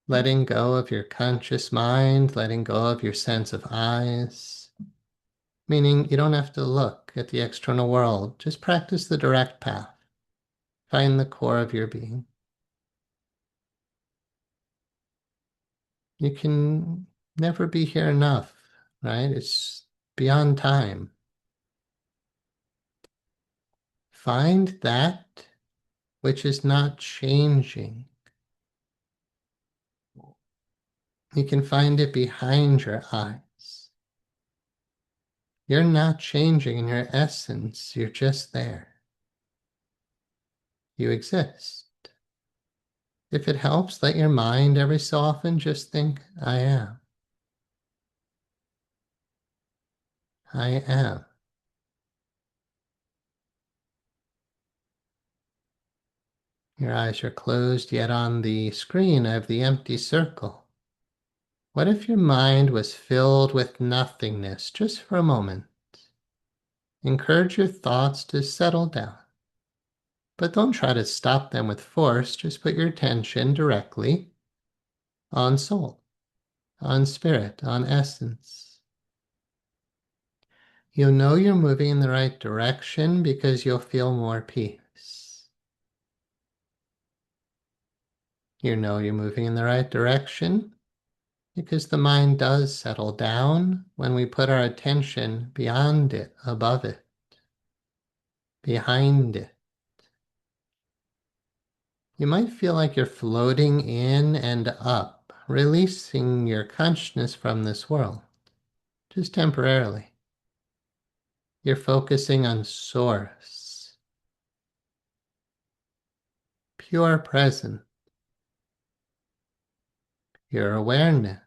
letting go of your conscious mind, letting go of your sense of eyes, meaning you don't have to look at the external world. Just practice the direct path. Find the core of your being. You can never be here enough, right? It's beyond time. Find that which is not changing. You can find it behind your eyes. You're not changing in your essence. You're just there. You exist. If it helps, let your mind every so often just think, I am. I am. Your eyes are closed, yet on the screen I have the empty circle. What if your mind was filled with nothingness just for a moment? Encourage your thoughts to settle down. But don't try to stop them with force. Just put your attention directly on soul, on spirit, on essence. You'll know you're moving in the right direction because you'll feel more peace. You know you're moving in the right direction because the mind does settle down when we put our attention beyond it, above it, behind it. You might feel like you're floating in and up, releasing your consciousness from this world, just temporarily. You're focusing on source, pure presence, pure awareness,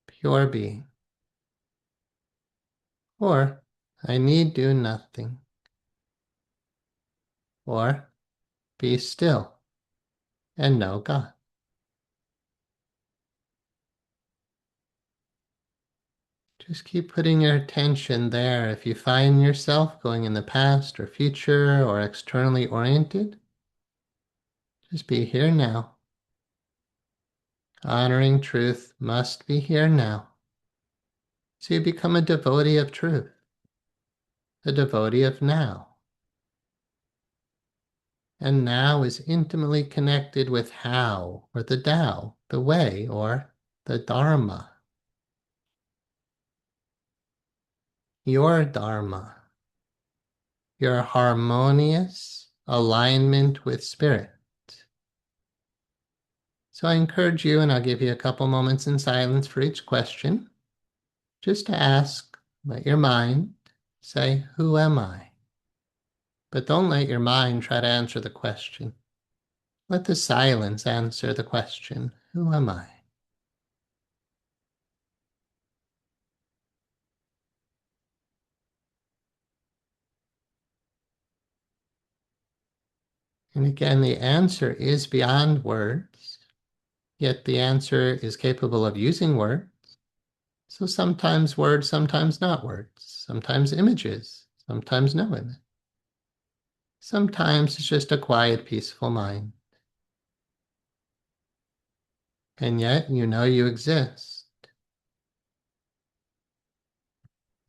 pure being. Or, I need do nothing. Or, be still. And know God. Just keep putting your attention there. If you find yourself going in the past or future or externally oriented, just be here now. Honoring truth must be here now. So you become a devotee of truth, a devotee of now. And now is intimately connected with how, or the Tao, the way, or the Dharma. Your Dharma, your harmonious alignment with Spirit. So I encourage you, and I'll give you a couple moments in silence for each question, just to ask, let your mind say, who am I? But don't let your mind try to answer the question. Let the silence answer the question, who am I? And again, the answer is beyond words, yet the answer is capable of using words. So sometimes words, sometimes not words, sometimes images, sometimes no image. Sometimes it's just a quiet, peaceful mind. And yet you know you exist.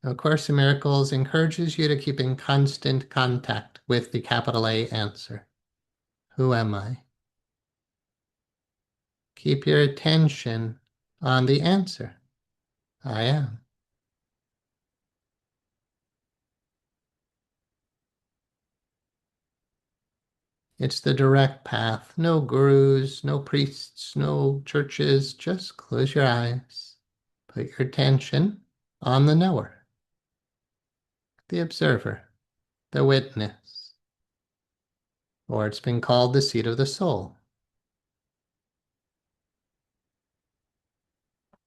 A Course in Miracles encourages you to keep in constant contact with the capital A answer. Who am I? Keep your attention on the answer. I am. It's the direct path. No gurus, no priests, no churches. Just close your eyes. Put your attention on the knower, the observer, the witness, or it's been called the seat of the soul.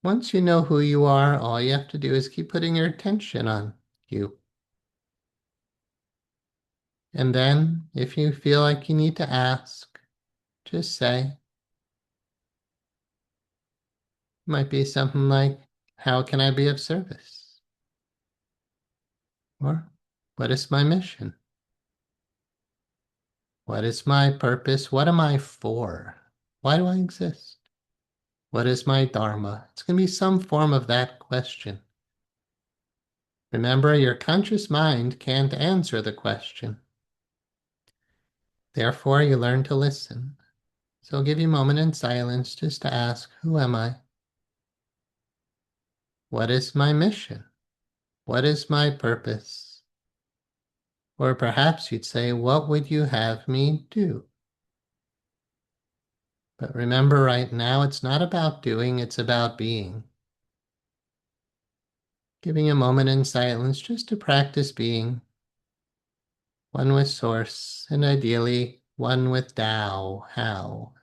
Once you know who you are, all you have to do is keep putting your attention on you. And then, if you feel like you need to ask, just say, it might be something like, how can I be of service? Or, what is my mission? What is my purpose? What am I for? Why do I exist? What is my Dharma? It's going to be some form of that question. Remember, your conscious mind can't answer the question. Therefore, you learn to listen. So I'll give you a moment in silence just to ask, who am I? What is my mission? What is my purpose? Or perhaps you'd say, what would you have me do? But remember, right now, it's not about doing, it's about being. Giving a moment in silence just to practice being one with Source, and ideally one with Tao, how.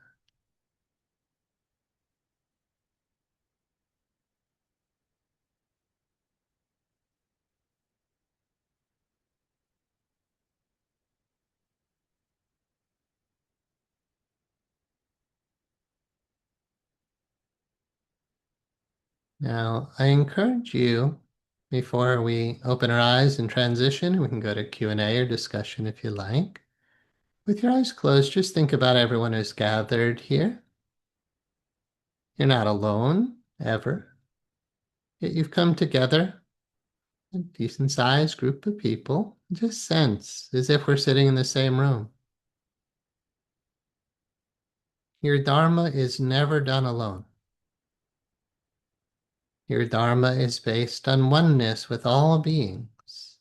Now, I encourage you, before we open our eyes and transition, we can go to Q&A or discussion if you like. With your eyes closed, just think about everyone who's gathered here. You're not alone, ever. Yet you've come together, a decent-sized group of people. Just sense as if we're sitting in the same room. Your Dharma is never done alone. Your Dharma is based on oneness with all beings.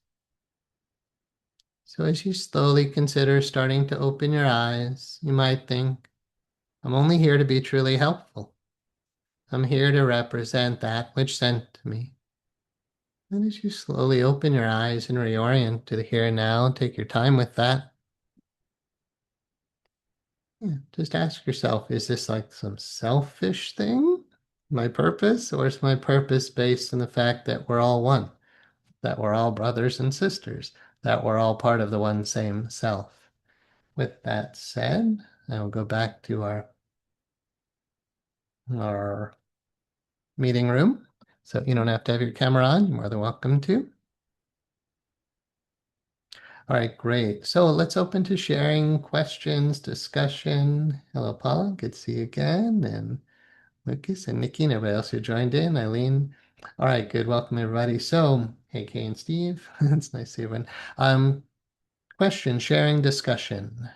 So as you slowly consider starting to open your eyes, you might think, I'm only here to be truly helpful. I'm here to represent that which sent to me. And as you slowly open your eyes and reorient to the here and now, take your time with that. Yeah, just ask yourself, is this like some selfish thing? My purpose? Or is my purpose based on the fact that we're all one? That we're all brothers and sisters? That we're all part of the one same self? With that said, I'll go back to our meeting room. So you don't have to have your camera on. You're more than welcome to. All right, great. So let's open to sharing, questions, discussion. Hello, Paula. Good to see you again. And Lucas and Nikki and everybody else who joined in. Eileen. All right, good. Welcome, everybody. So, hey, Kay and Steve. It's nice to see everyone. Question, sharing, discussion.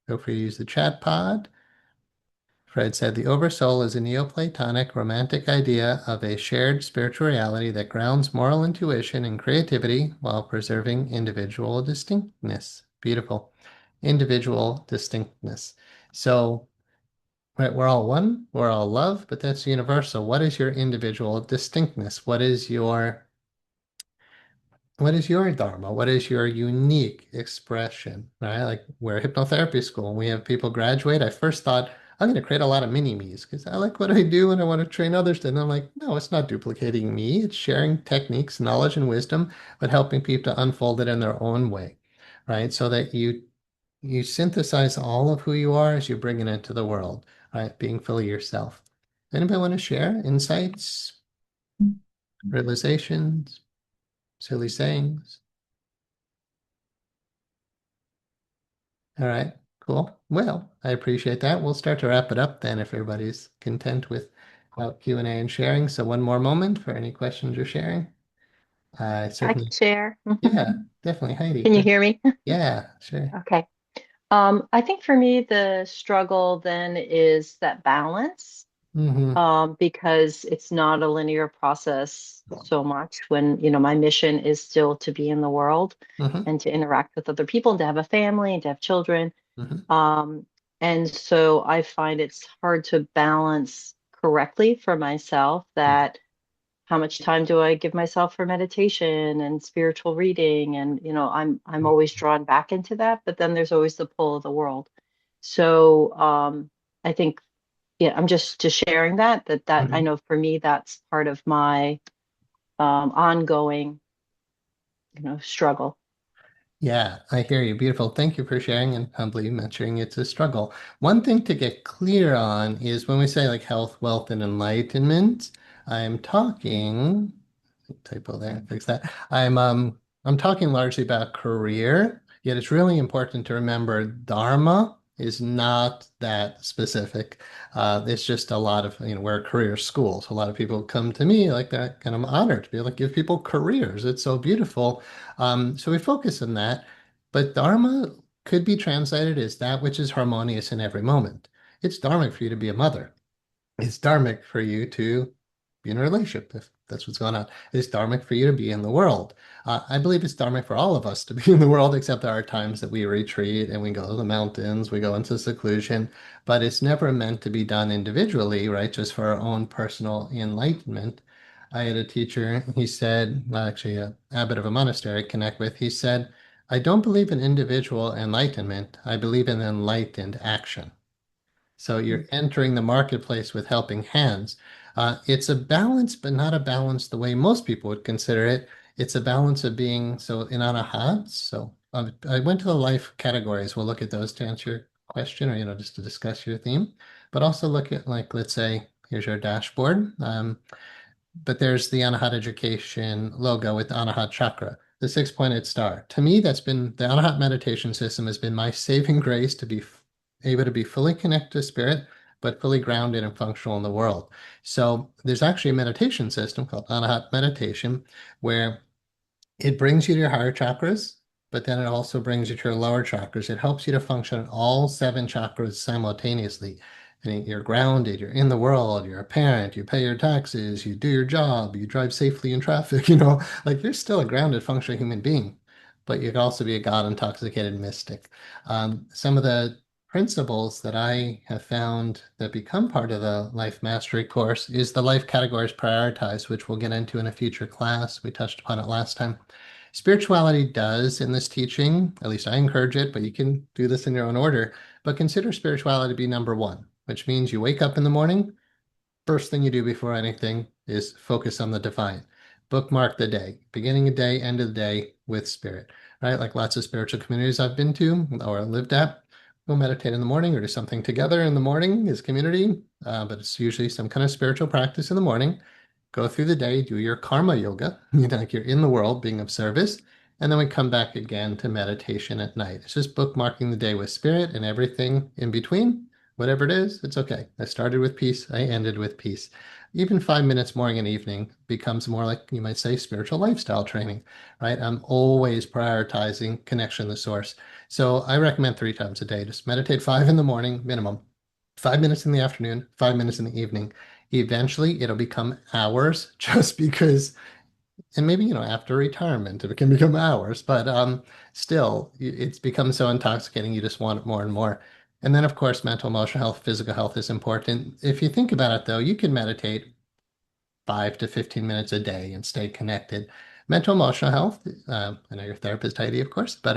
Feel free to use the chat pod. Fred said the Oversoul is a Neoplatonic romantic idea of a shared spiritual reality that grounds moral intuition and creativity while preserving individual distinctness. Beautiful. Individual distinctness. So, right, we're all one, we're all love, but that's universal. What is your individual distinctness? What is your dharma? What is your unique expression? Right? Like we're a hypnotherapy school and we have people graduate. I first thought I'm going to create a lot of mini-me's because I like what I do and I want to train others. And I'm like, no, it's not duplicating me. It's sharing techniques, knowledge, and wisdom, but helping people to unfold it in their own way. Right? So that you synthesize all of who you are as you bring it into the world, right? Being fully yourself. Anybody want to share insights, realizations, silly sayings? All right, cool. Well, I appreciate that. We'll start to wrap it up then if everybody's content with Q&A and sharing. So one more moment for any questions or sharing. I I can certainly, share. yeah, definitely. Heidi, Can you hear me? yeah, sure. Okay. I think for me, the struggle then is that balance, Mm-hmm. because it's not a linear process so much when, my mission is still to be in the world Mm-hmm. and to interact with other people and to have a family and to have children. Mm-hmm. Um, and so I find it's hard to balance correctly for myself that how much time do I give myself for meditation and spiritual reading? And, I'm always drawn back into that, but then there's always the pull of the world. So I think, yeah, I'm just sharing that I Mm-hmm. know for me, that's part of my ongoing, struggle. Yeah, I hear you. Beautiful. Thank you for sharing and humbly mentioning it's a struggle. One thing to get clear on is when we say like health, wealth, and enlightenment, I'm talking, typo there, fix that. I'm talking largely about career, yet it's really important to remember Dharma is not that specific. It's just a lot of, we're a career school. So a lot of people come to me like that, and I'm honored to be able to give people careers. It's so beautiful. So we focus on that. But Dharma could be translated as that which is harmonious in every moment. It's dharmic for you to be a mother. It's dharmic for you to be in a relationship, if that's what's going on. It's dharmic for you to be in the world. I believe it's dharmic for all of us to be in the world, except there are times that we retreat and we go to the mountains, we go into seclusion, but it's never meant to be done individually, right? Just for our own personal enlightenment. I had a teacher, he said, well, actually, a abbot of a monastery I connect with, he said, I don't believe in individual enlightenment. I believe in enlightened action. So you're entering the marketplace with helping hands. It's a balance, but not a balance the way most people would consider it. It's a balance of being so in Anahat. So I went to the life categories. We'll look at those to answer your question or, just to discuss your theme, but also look at like, let's say, here's your dashboard. But there's the Anahat Education logo with the Anahat Chakra, the six-pointed star. To me, that's been the Anahat meditation system has been my saving grace to be able to be fully connected to spirit, but fully grounded and functional in the world. So there's actually a meditation system called Anahat Meditation where it brings you to your higher chakras, but then it also brings you to your lower chakras. It helps you to function in all seven chakras simultaneously. And you're grounded, you're in the world, you're a parent, you pay your taxes, you do your job, you drive safely in traffic, like you're still a grounded, functional human being, but you can also be a God intoxicated mystic. Some of the principles that I have found that become part of the life mastery course is the life categories prioritized, which we'll get into in a future class. We touched upon it last time. Spirituality does in this teaching, at least I encourage it, but you can do this in your own order. But consider spirituality to be number one, which means you wake up in the morning, first thing you do before anything is focus on the divine. Bookmark the day, beginning of the day, end of the day with spirit, right? Like lots of spiritual communities I've been to or lived at. We'll meditate in the morning or do something together in the morning as community, but it's usually some kind of spiritual practice in the morning. go through the day, do your karma yoga, like you're in the world being of service, and then we come back again to meditation at night. It's just bookmarking the day with spirit and everything in between. Whatever it is, it's okay. I started with peace, I ended with peace. Even 5 minutes morning and evening becomes more like, you might say, spiritual lifestyle training, right? I'm always prioritizing connection to source. So I recommend 3 times a day. Just meditate 5 in the morning minimum, 5 minutes in the afternoon, 5 minutes in the evening. Eventually, it'll become hours just because, and maybe, after retirement, it can become hours, but still, it's become so intoxicating. You just want it more and more. And then, of course, mental, emotional health, physical health is important. If you think about it, though, you can meditate 5 to 15 minutes a day and stay connected. Mental emotional health, I know your therapist, Heidi, of course, but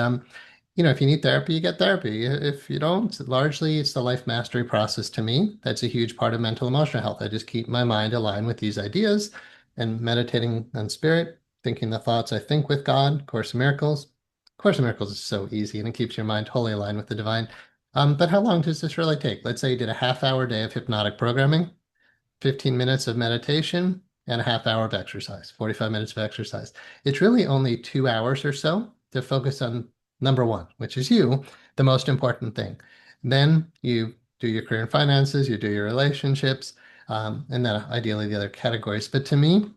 if you need therapy, you get therapy. If you don't, largely it's the life mastery process to me. That's a huge part of mental emotional health. I just keep my mind aligned with these ideas and meditating on spirit, thinking the thoughts I think with God, Course in Miracles. Course in Miracles is so easy and it keeps your mind totally aligned with the divine. But how long does this really take? Let's say you did a half-hour day of hypnotic programming. 15 minutes of meditation, and a half hour of exercise, 45 minutes of exercise. It's really only 2 hours or so to focus on number one, which is you, the most important thing. Then you do your career and finances, you do your relationships, and then ideally the other categories. But to me,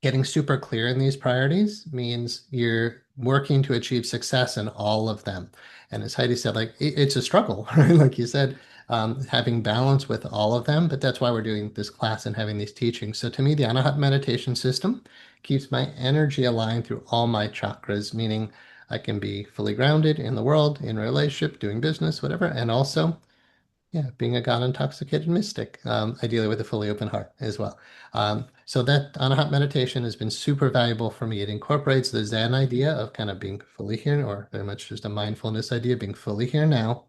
getting super clear in these priorities means you're working to achieve success in all of them. And as Heidi said, like it's a struggle, right? Like you said, having balance with all of them. But that's why we're doing this class and having these teachings. So to me, the Anahat meditation system keeps my energy aligned through all my chakras, meaning I can be fully grounded in the world, in relationship, doing business, whatever, and also being a God-intoxicated mystic, ideally with a fully open heart as well. So that Anahat meditation has been super valuable for me. It incorporates the Zen idea of kind of being fully here, or very much just a mindfulness idea, being fully here now,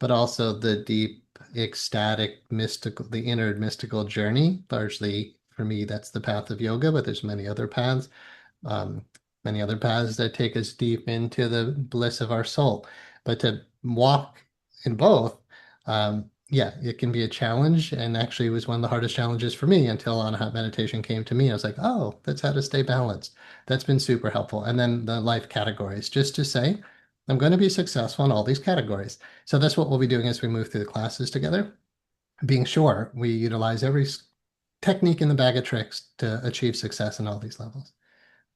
but also the deep, ecstatic, mystical, the inner mystical journey. Largely for me, that's the path of yoga, but there's um, many other paths that take us deep into the bliss of our soul. But to walk in both, it can be a challenge. And actually, it was one of the hardest challenges for me until Anahat meditation came to me. I was like, oh, that's how to stay balanced. That's been super helpful. And then the life categories, just to say, I'm going to be successful in all these categories. So that's what we'll be doing as we move through the classes together, being sure we utilize every technique in the bag of tricks to achieve success in all these levels.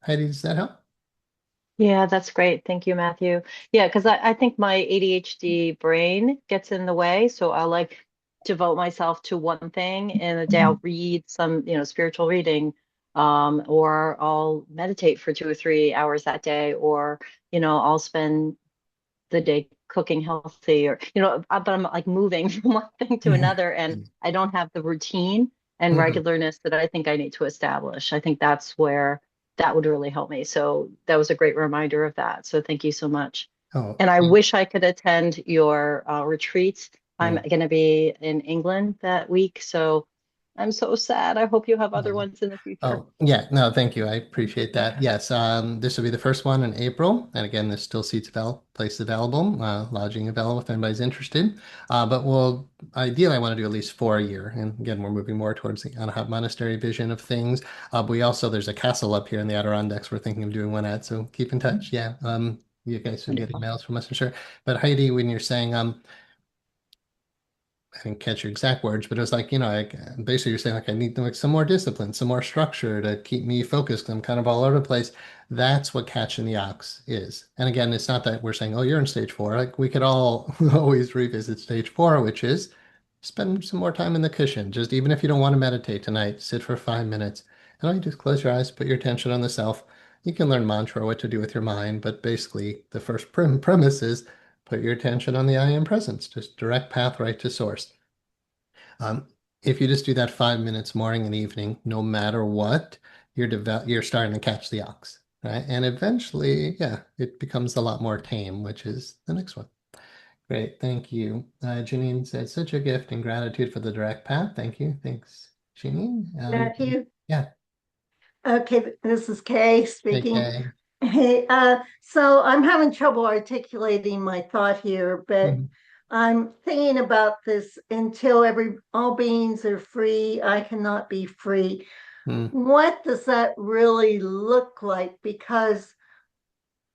Heidi, does that help? Yeah, that's great. Thank you, Matthew. Yeah, because I think my ADHD brain gets in the way. So I'll like devote myself to one thing in a day. I'll read some, spiritual reading, or I'll meditate for 2 or 3 hours that day, or, I'll spend the day cooking healthy or but I'm like moving from one thing to Yeah. another and I don't have the routine and Mhm. regularness that I think I need to establish. I think that's where that would really help me. So that was a great reminder of that. So thank you so much. Oh, And I wish I could attend your retreats. I'm yeah. going to be in England that week, so I'm so sad. I hope you have other Yeah. ones in the future. Oh, yeah. No, thank you. I appreciate that. Yes, this will be the first one in April. And again, there's still places available, lodging available if anybody's interested. But ideally, I want to do at least 4 a year. And again, we're moving more towards the Anahat Monastery vision of things. But there's a castle up here in the Adirondacks we're thinking of doing one at. So keep in touch. Yeah. You guys will get Wonderful. emails from us, I'm sure. But Heidi, when you're saying, I didn't catch your exact words, but it was like, like basically you're saying like I need like some more discipline, some more structure to keep me focused. I'm kind of all over the place. That's what catching the ox is. And again, it's not that we're saying, oh, you're in stage four. Like we could all always revisit stage four, which is spend some more time in the cushion. Just even if you don't want to meditate tonight, sit for 5 minutes. And all you do is close your eyes, put your attention on the self. You can learn mantra, what to do with your mind, but basically the first premise is put your attention on the I am presence, just direct path right to source. Um, if you just do that 5 minutes morning and evening, no matter what, you're starting to catch the ox, right? And eventually, yeah, it becomes a lot more tame, which is the next one. Great, thank you. Janine said, such a gift and gratitude for the direct path. Thank you. Thanks, Janine. Matthew. Yeah, Okay, this is Kay speaking. okay. Hey, so I'm having trouble articulating my thought here, but Mhm. I'm thinking about this until all beings are free, I cannot be free. Mm. what does that really look like? Because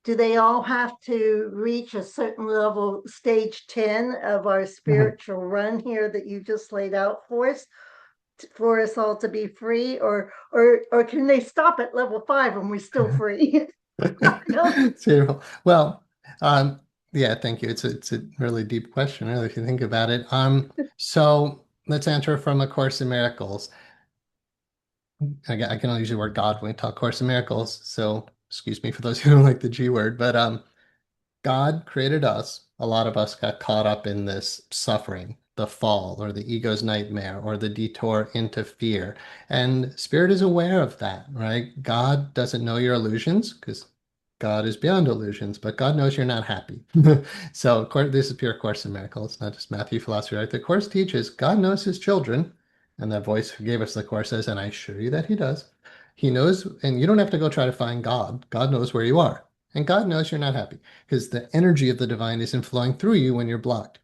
do they all have to reach a certain level, stage 10 of our Mhm. spiritual run here that you just laid out for us all to be free, or can they stop at level 5 and we're still free? No. It's beautiful. Well, um, yeah, thank you. It's a really deep question, really, if you think about it. So let's answer from A Course in Miracles. I can only use the word God when we talk Course in Miracles, so excuse me for those who don't like the G word, but God created us. A lot of us got caught up in this suffering, the fall, or the ego's nightmare, or the detour into fear. And Spirit is aware of that, right? God doesn't know your illusions because God is beyond illusions, but God knows you're not happy. So, this is pure Course in Miracles. It's not just Matthew philosophy, right? The Course teaches God knows his children, and that voice who gave us the Course says, and I assure you that he does. He knows, and you don't have to go try to find God. God knows where you are. And God knows you're not happy because the energy of the divine isn't flowing through you when you're blocked.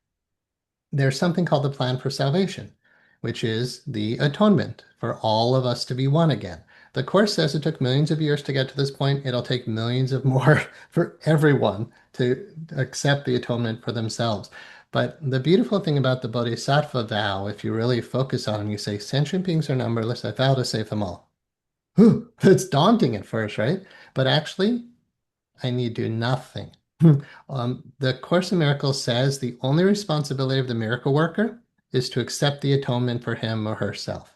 There's something called the plan for salvation, which is the atonement for all of us to be one again. The Course says it took millions of years to get to this point. It'll take millions of more for everyone to accept the atonement for themselves. But the beautiful thing about the Bodhisattva vow, if you really focus on it, you say, sentient beings are numberless, I vow to save them all. Whew, it's daunting at first, right? But actually, I need do nothing. The Course in Miracles says the only responsibility of the miracle worker is to accept the atonement for him or herself.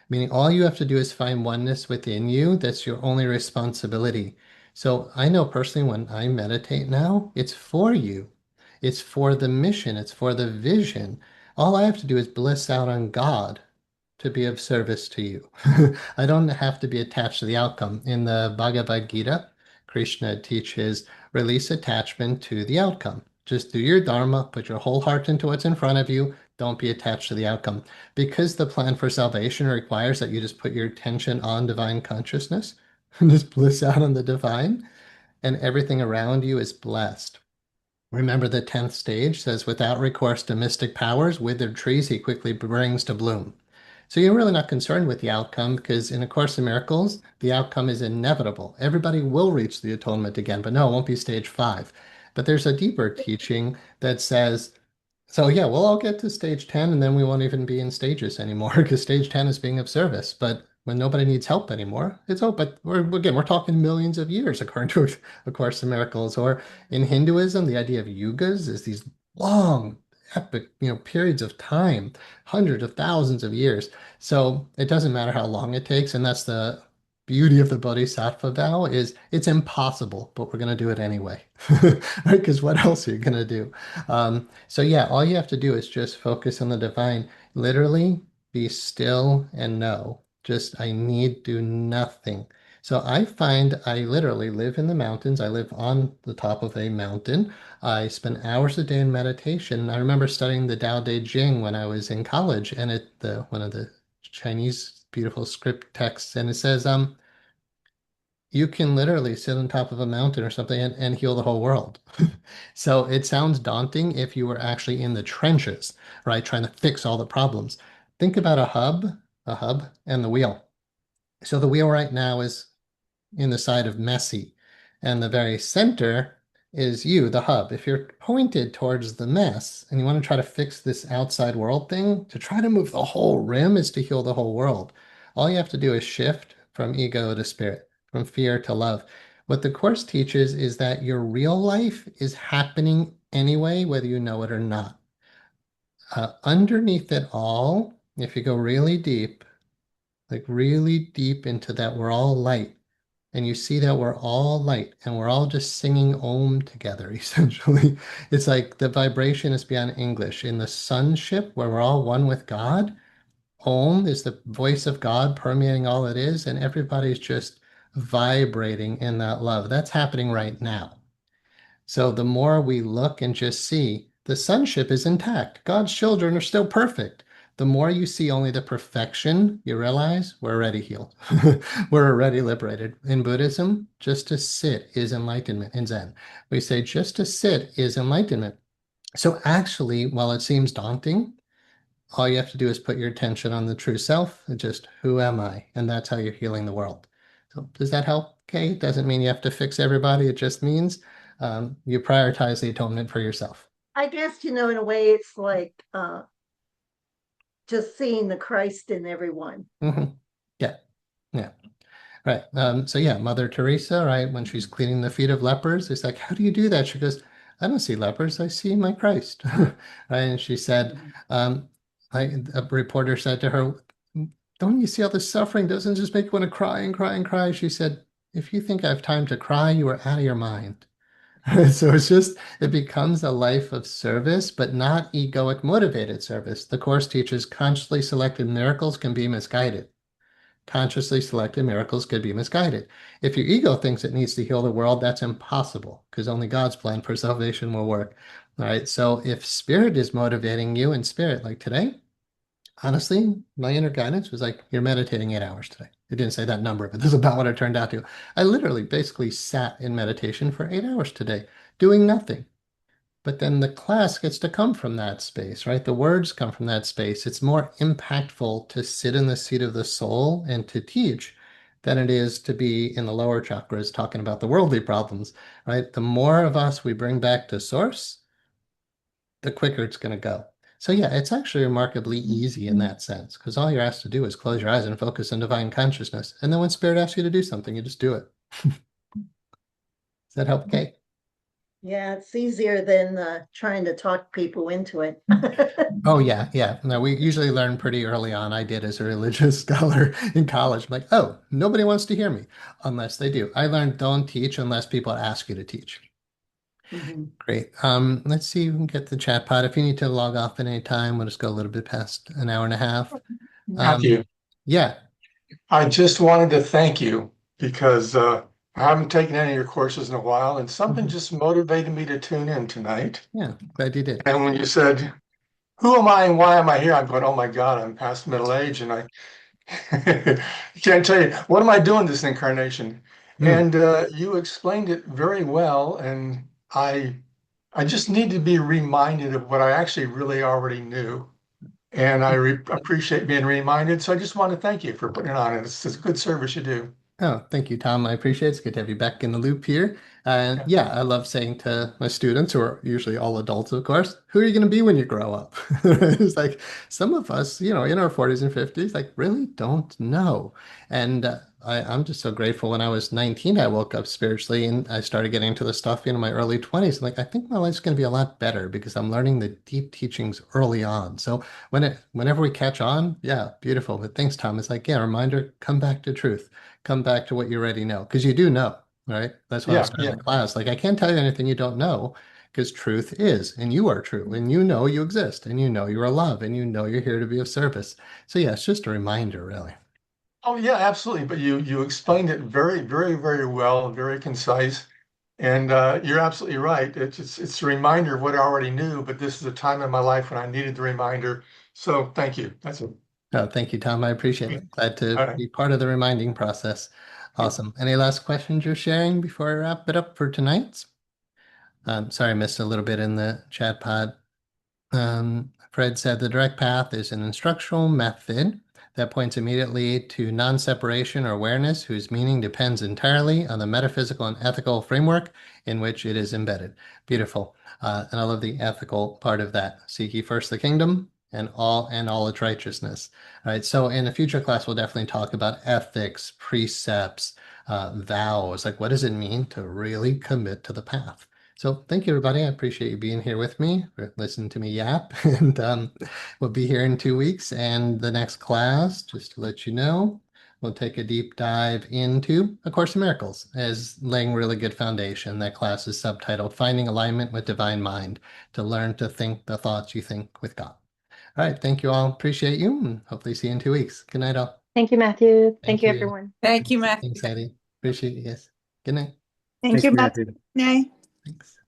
Meaning all you have to do is find oneness within you. That's your only responsibility. So I know personally when I meditate now, it's for you. It's for the mission. It's for the vision. All I have to do is bliss out on God to be of service to you. I don't have to be attached to the outcome. In the Bhagavad Gita, Krishna teaches release attachment to the outcome. Just do your dharma, put your whole heart into what's in front of you. Don't be attached to the outcome. Because the plan for salvation requires that you just put your attention on divine consciousness and just bliss out on the divine, and everything around you is blessed. Remember, the 10th stage says, without recourse to mystic powers, withered trees he quickly brings to bloom. So you're really not concerned with the outcome because in A Course in Miracles, the outcome is inevitable. Everybody will reach the atonement again, but no, it won't be stage 5. But there's a deeper teaching that says, so yeah, we'll all get to stage 10 and then we won't even be in stages anymore because stage 10 is being of service. But when nobody needs help anymore, it's oh, but we're talking millions of years according to A Course in Miracles. Or in Hinduism, the idea of yugas is these long, epic, periods of time, hundreds of thousands of years. So it doesn't matter how long it takes, and that's the beauty of the Bodhisattva vow is it's impossible, but we're going to do it anyway. Right? Because what else are you going to do? So yeah, all you have to do is just focus on the divine. Literally, be still and know. Just I need do nothing. So I find I literally live in the mountains. I live on the top of a mountain. I spend hours a day in meditation. I remember studying the Tao Te Ching when I was in college, and the one of the Chinese beautiful script texts, and it says, you can literally sit on top of a mountain or something and heal the whole world. So it sounds daunting if you were actually in the trenches, right? Trying to fix all the problems. Think about a hub and the wheel. So the wheel right now is in the side of messy. And the very center is you, the hub. If you're pointed towards the mess and you want to try to fix this outside world thing, to try to move the whole rim is to heal the whole world. All you have to do is shift from ego to spirit, from fear to love. What the Course teaches is that your real life is happening anyway, whether you know it or not. Underneath it all, if you go really deep, like really deep into that, we're all light and you see that we're all light and we're all just singing Om together, essentially. It's like the vibration is beyond English. In the sonship, where we're all one with God, Om is the voice of God permeating all it is, and everybody's just vibrating in that love. That's happening right now. So the more we look and just see, the sonship is intact. God's children are still perfect. The more you see only the perfection, you realize we're already healed. We're already liberated. In Buddhism, just to sit is enlightenment. In Zen, we say just to sit is enlightenment. So actually, while it seems daunting, all you have to do is put your attention on the true self and just who am I? And that's how you're healing the world. So does that help? Okay. It doesn't mean you have to fix everybody. It just means you prioritize the atonement for yourself. I guess, in a way, it's like just seeing the Christ in everyone. Hmm. Yeah. Yeah. Right. So yeah, Mother Teresa, right, when she's cleaning the feet of lepers, it's like, how do you do that? She goes, I don't see lepers, I see my Christ. Right. And she said, um, a reporter said to her, don't you see all this suffering? Doesn't it just make you want to cry and cry and cry? She said, if you think I have time to cry, you are out of your mind. So it's just, it becomes a life of service, but not egoic motivated service. The Course teaches consciously selected miracles can be misguided. Consciously selected miracles could be misguided. If your ego thinks it needs to heal the world, that's impossible because only God's plan for salvation will work. All right. So if spirit is motivating you in spirit, like today, honestly, my inner guidance was like, you're meditating 8 hours today. It didn't say that number, but this is about what it turned out to. I literally basically sat in meditation for 8 hours today, doing nothing. But then the class gets to come from that space, right? The words come from that space. It's more impactful to sit in the seat of the soul and to teach than it is to be in the lower chakras talking about the worldly problems, right? The more of us we bring back to source, the quicker it's going to go. So yeah, it's actually remarkably easy in that sense because all you're asked to do is close your eyes and focus on divine consciousness. And then when spirit asks you to do something, you just do it. Does that help, Kate? Yeah, it's easier than trying to talk people into it. Oh yeah, yeah. No, we usually learn pretty early on. I did as a religious scholar in college. I'm like, oh, nobody wants to hear me unless they do. I learned don't teach unless people ask you to teach. Mhm. Great. Let's see if we can get the chat pod. If you need to log off at any time, we'll just go a little bit past an hour and a half. Matthew, Yeah, I just wanted to thank you because I haven't taken any of your courses in a while, and something mhm. just motivated me to tune in tonight. Yeah, glad you did. And when you said, "Who am I and why am I here?" I'm going, "Oh my God, I'm past middle age, and I can't tell you what am I doing this incarnation." Mm. And you explained it very well, and I just need to be reminded of what I actually really already knew. And I appreciate being reminded. So I just want to thank you for putting it on. It's a good service you do. Oh, thank you, Tom. I appreciate it. It's good to have you back in the loop here. And Yeah. yeah, I love saying to my students, who are usually all adults, of course, who are you going to be when you grow up? It's like some of us, in our 40s and 50s, like really don't know. And I'm just so grateful. When I was 19, I woke up spiritually and I started getting into the stuff in my early 20s. Like, I think my life's going to be a lot better because I'm learning the deep teachings early on. So whenever we catch on, yeah, beautiful. But thanks, Tom. It's like, yeah, reminder, come back to truth, come back to what you already know because you do know, right? That's why I was Yeah. starting Yeah. the class. Like, I can't tell you anything you don't know because truth is, and you are true, and you know you exist, and you know you're a love, and you know you're here to be of service. So, yeah, it's just a reminder, really. Oh, yeah, absolutely. But you explained it very, very, very well, very concise. And you're absolutely right. It's a reminder of what I already knew, but this is a time in my life when I needed the reminder. So thank you. That's it. Oh, thank you, Tom. I appreciate it. Glad to All right. be part of the reminding process. Awesome. Any last questions you're sharing before I wrap it up for tonight? Sorry, I missed a little bit in the chat pod. Fred said the direct path is an instructional method that points immediately to non-separation or awareness whose meaning depends entirely on the metaphysical and ethical framework in which it is embedded. Beautiful. And I love the ethical part of that. Seek ye first the kingdom and all its righteousness. All right. So in a future class, we'll definitely talk about ethics, precepts, vows. Like, what does it mean to really commit to the path? So thank you, everybody. I appreciate you being here with me, listening to me yap. And we'll be here in 2 weeks. And the next class, just to let you know, we'll take a deep dive into A Course in Miracles as laying really good foundation. That class is subtitled Finding Alignment with Divine Mind to learn to think the thoughts you think with God. All right. Thank you all. Appreciate you. And hopefully see you in 2 weeks. Good night, all. Thank you, Matthew. Thank Thank you, you. everyone. Thank you, Matthew. Thanks, Eddie. Appreciate you guys. Good night. Thank Thanks, you, Matthew. Matthew. Nay. Thanks.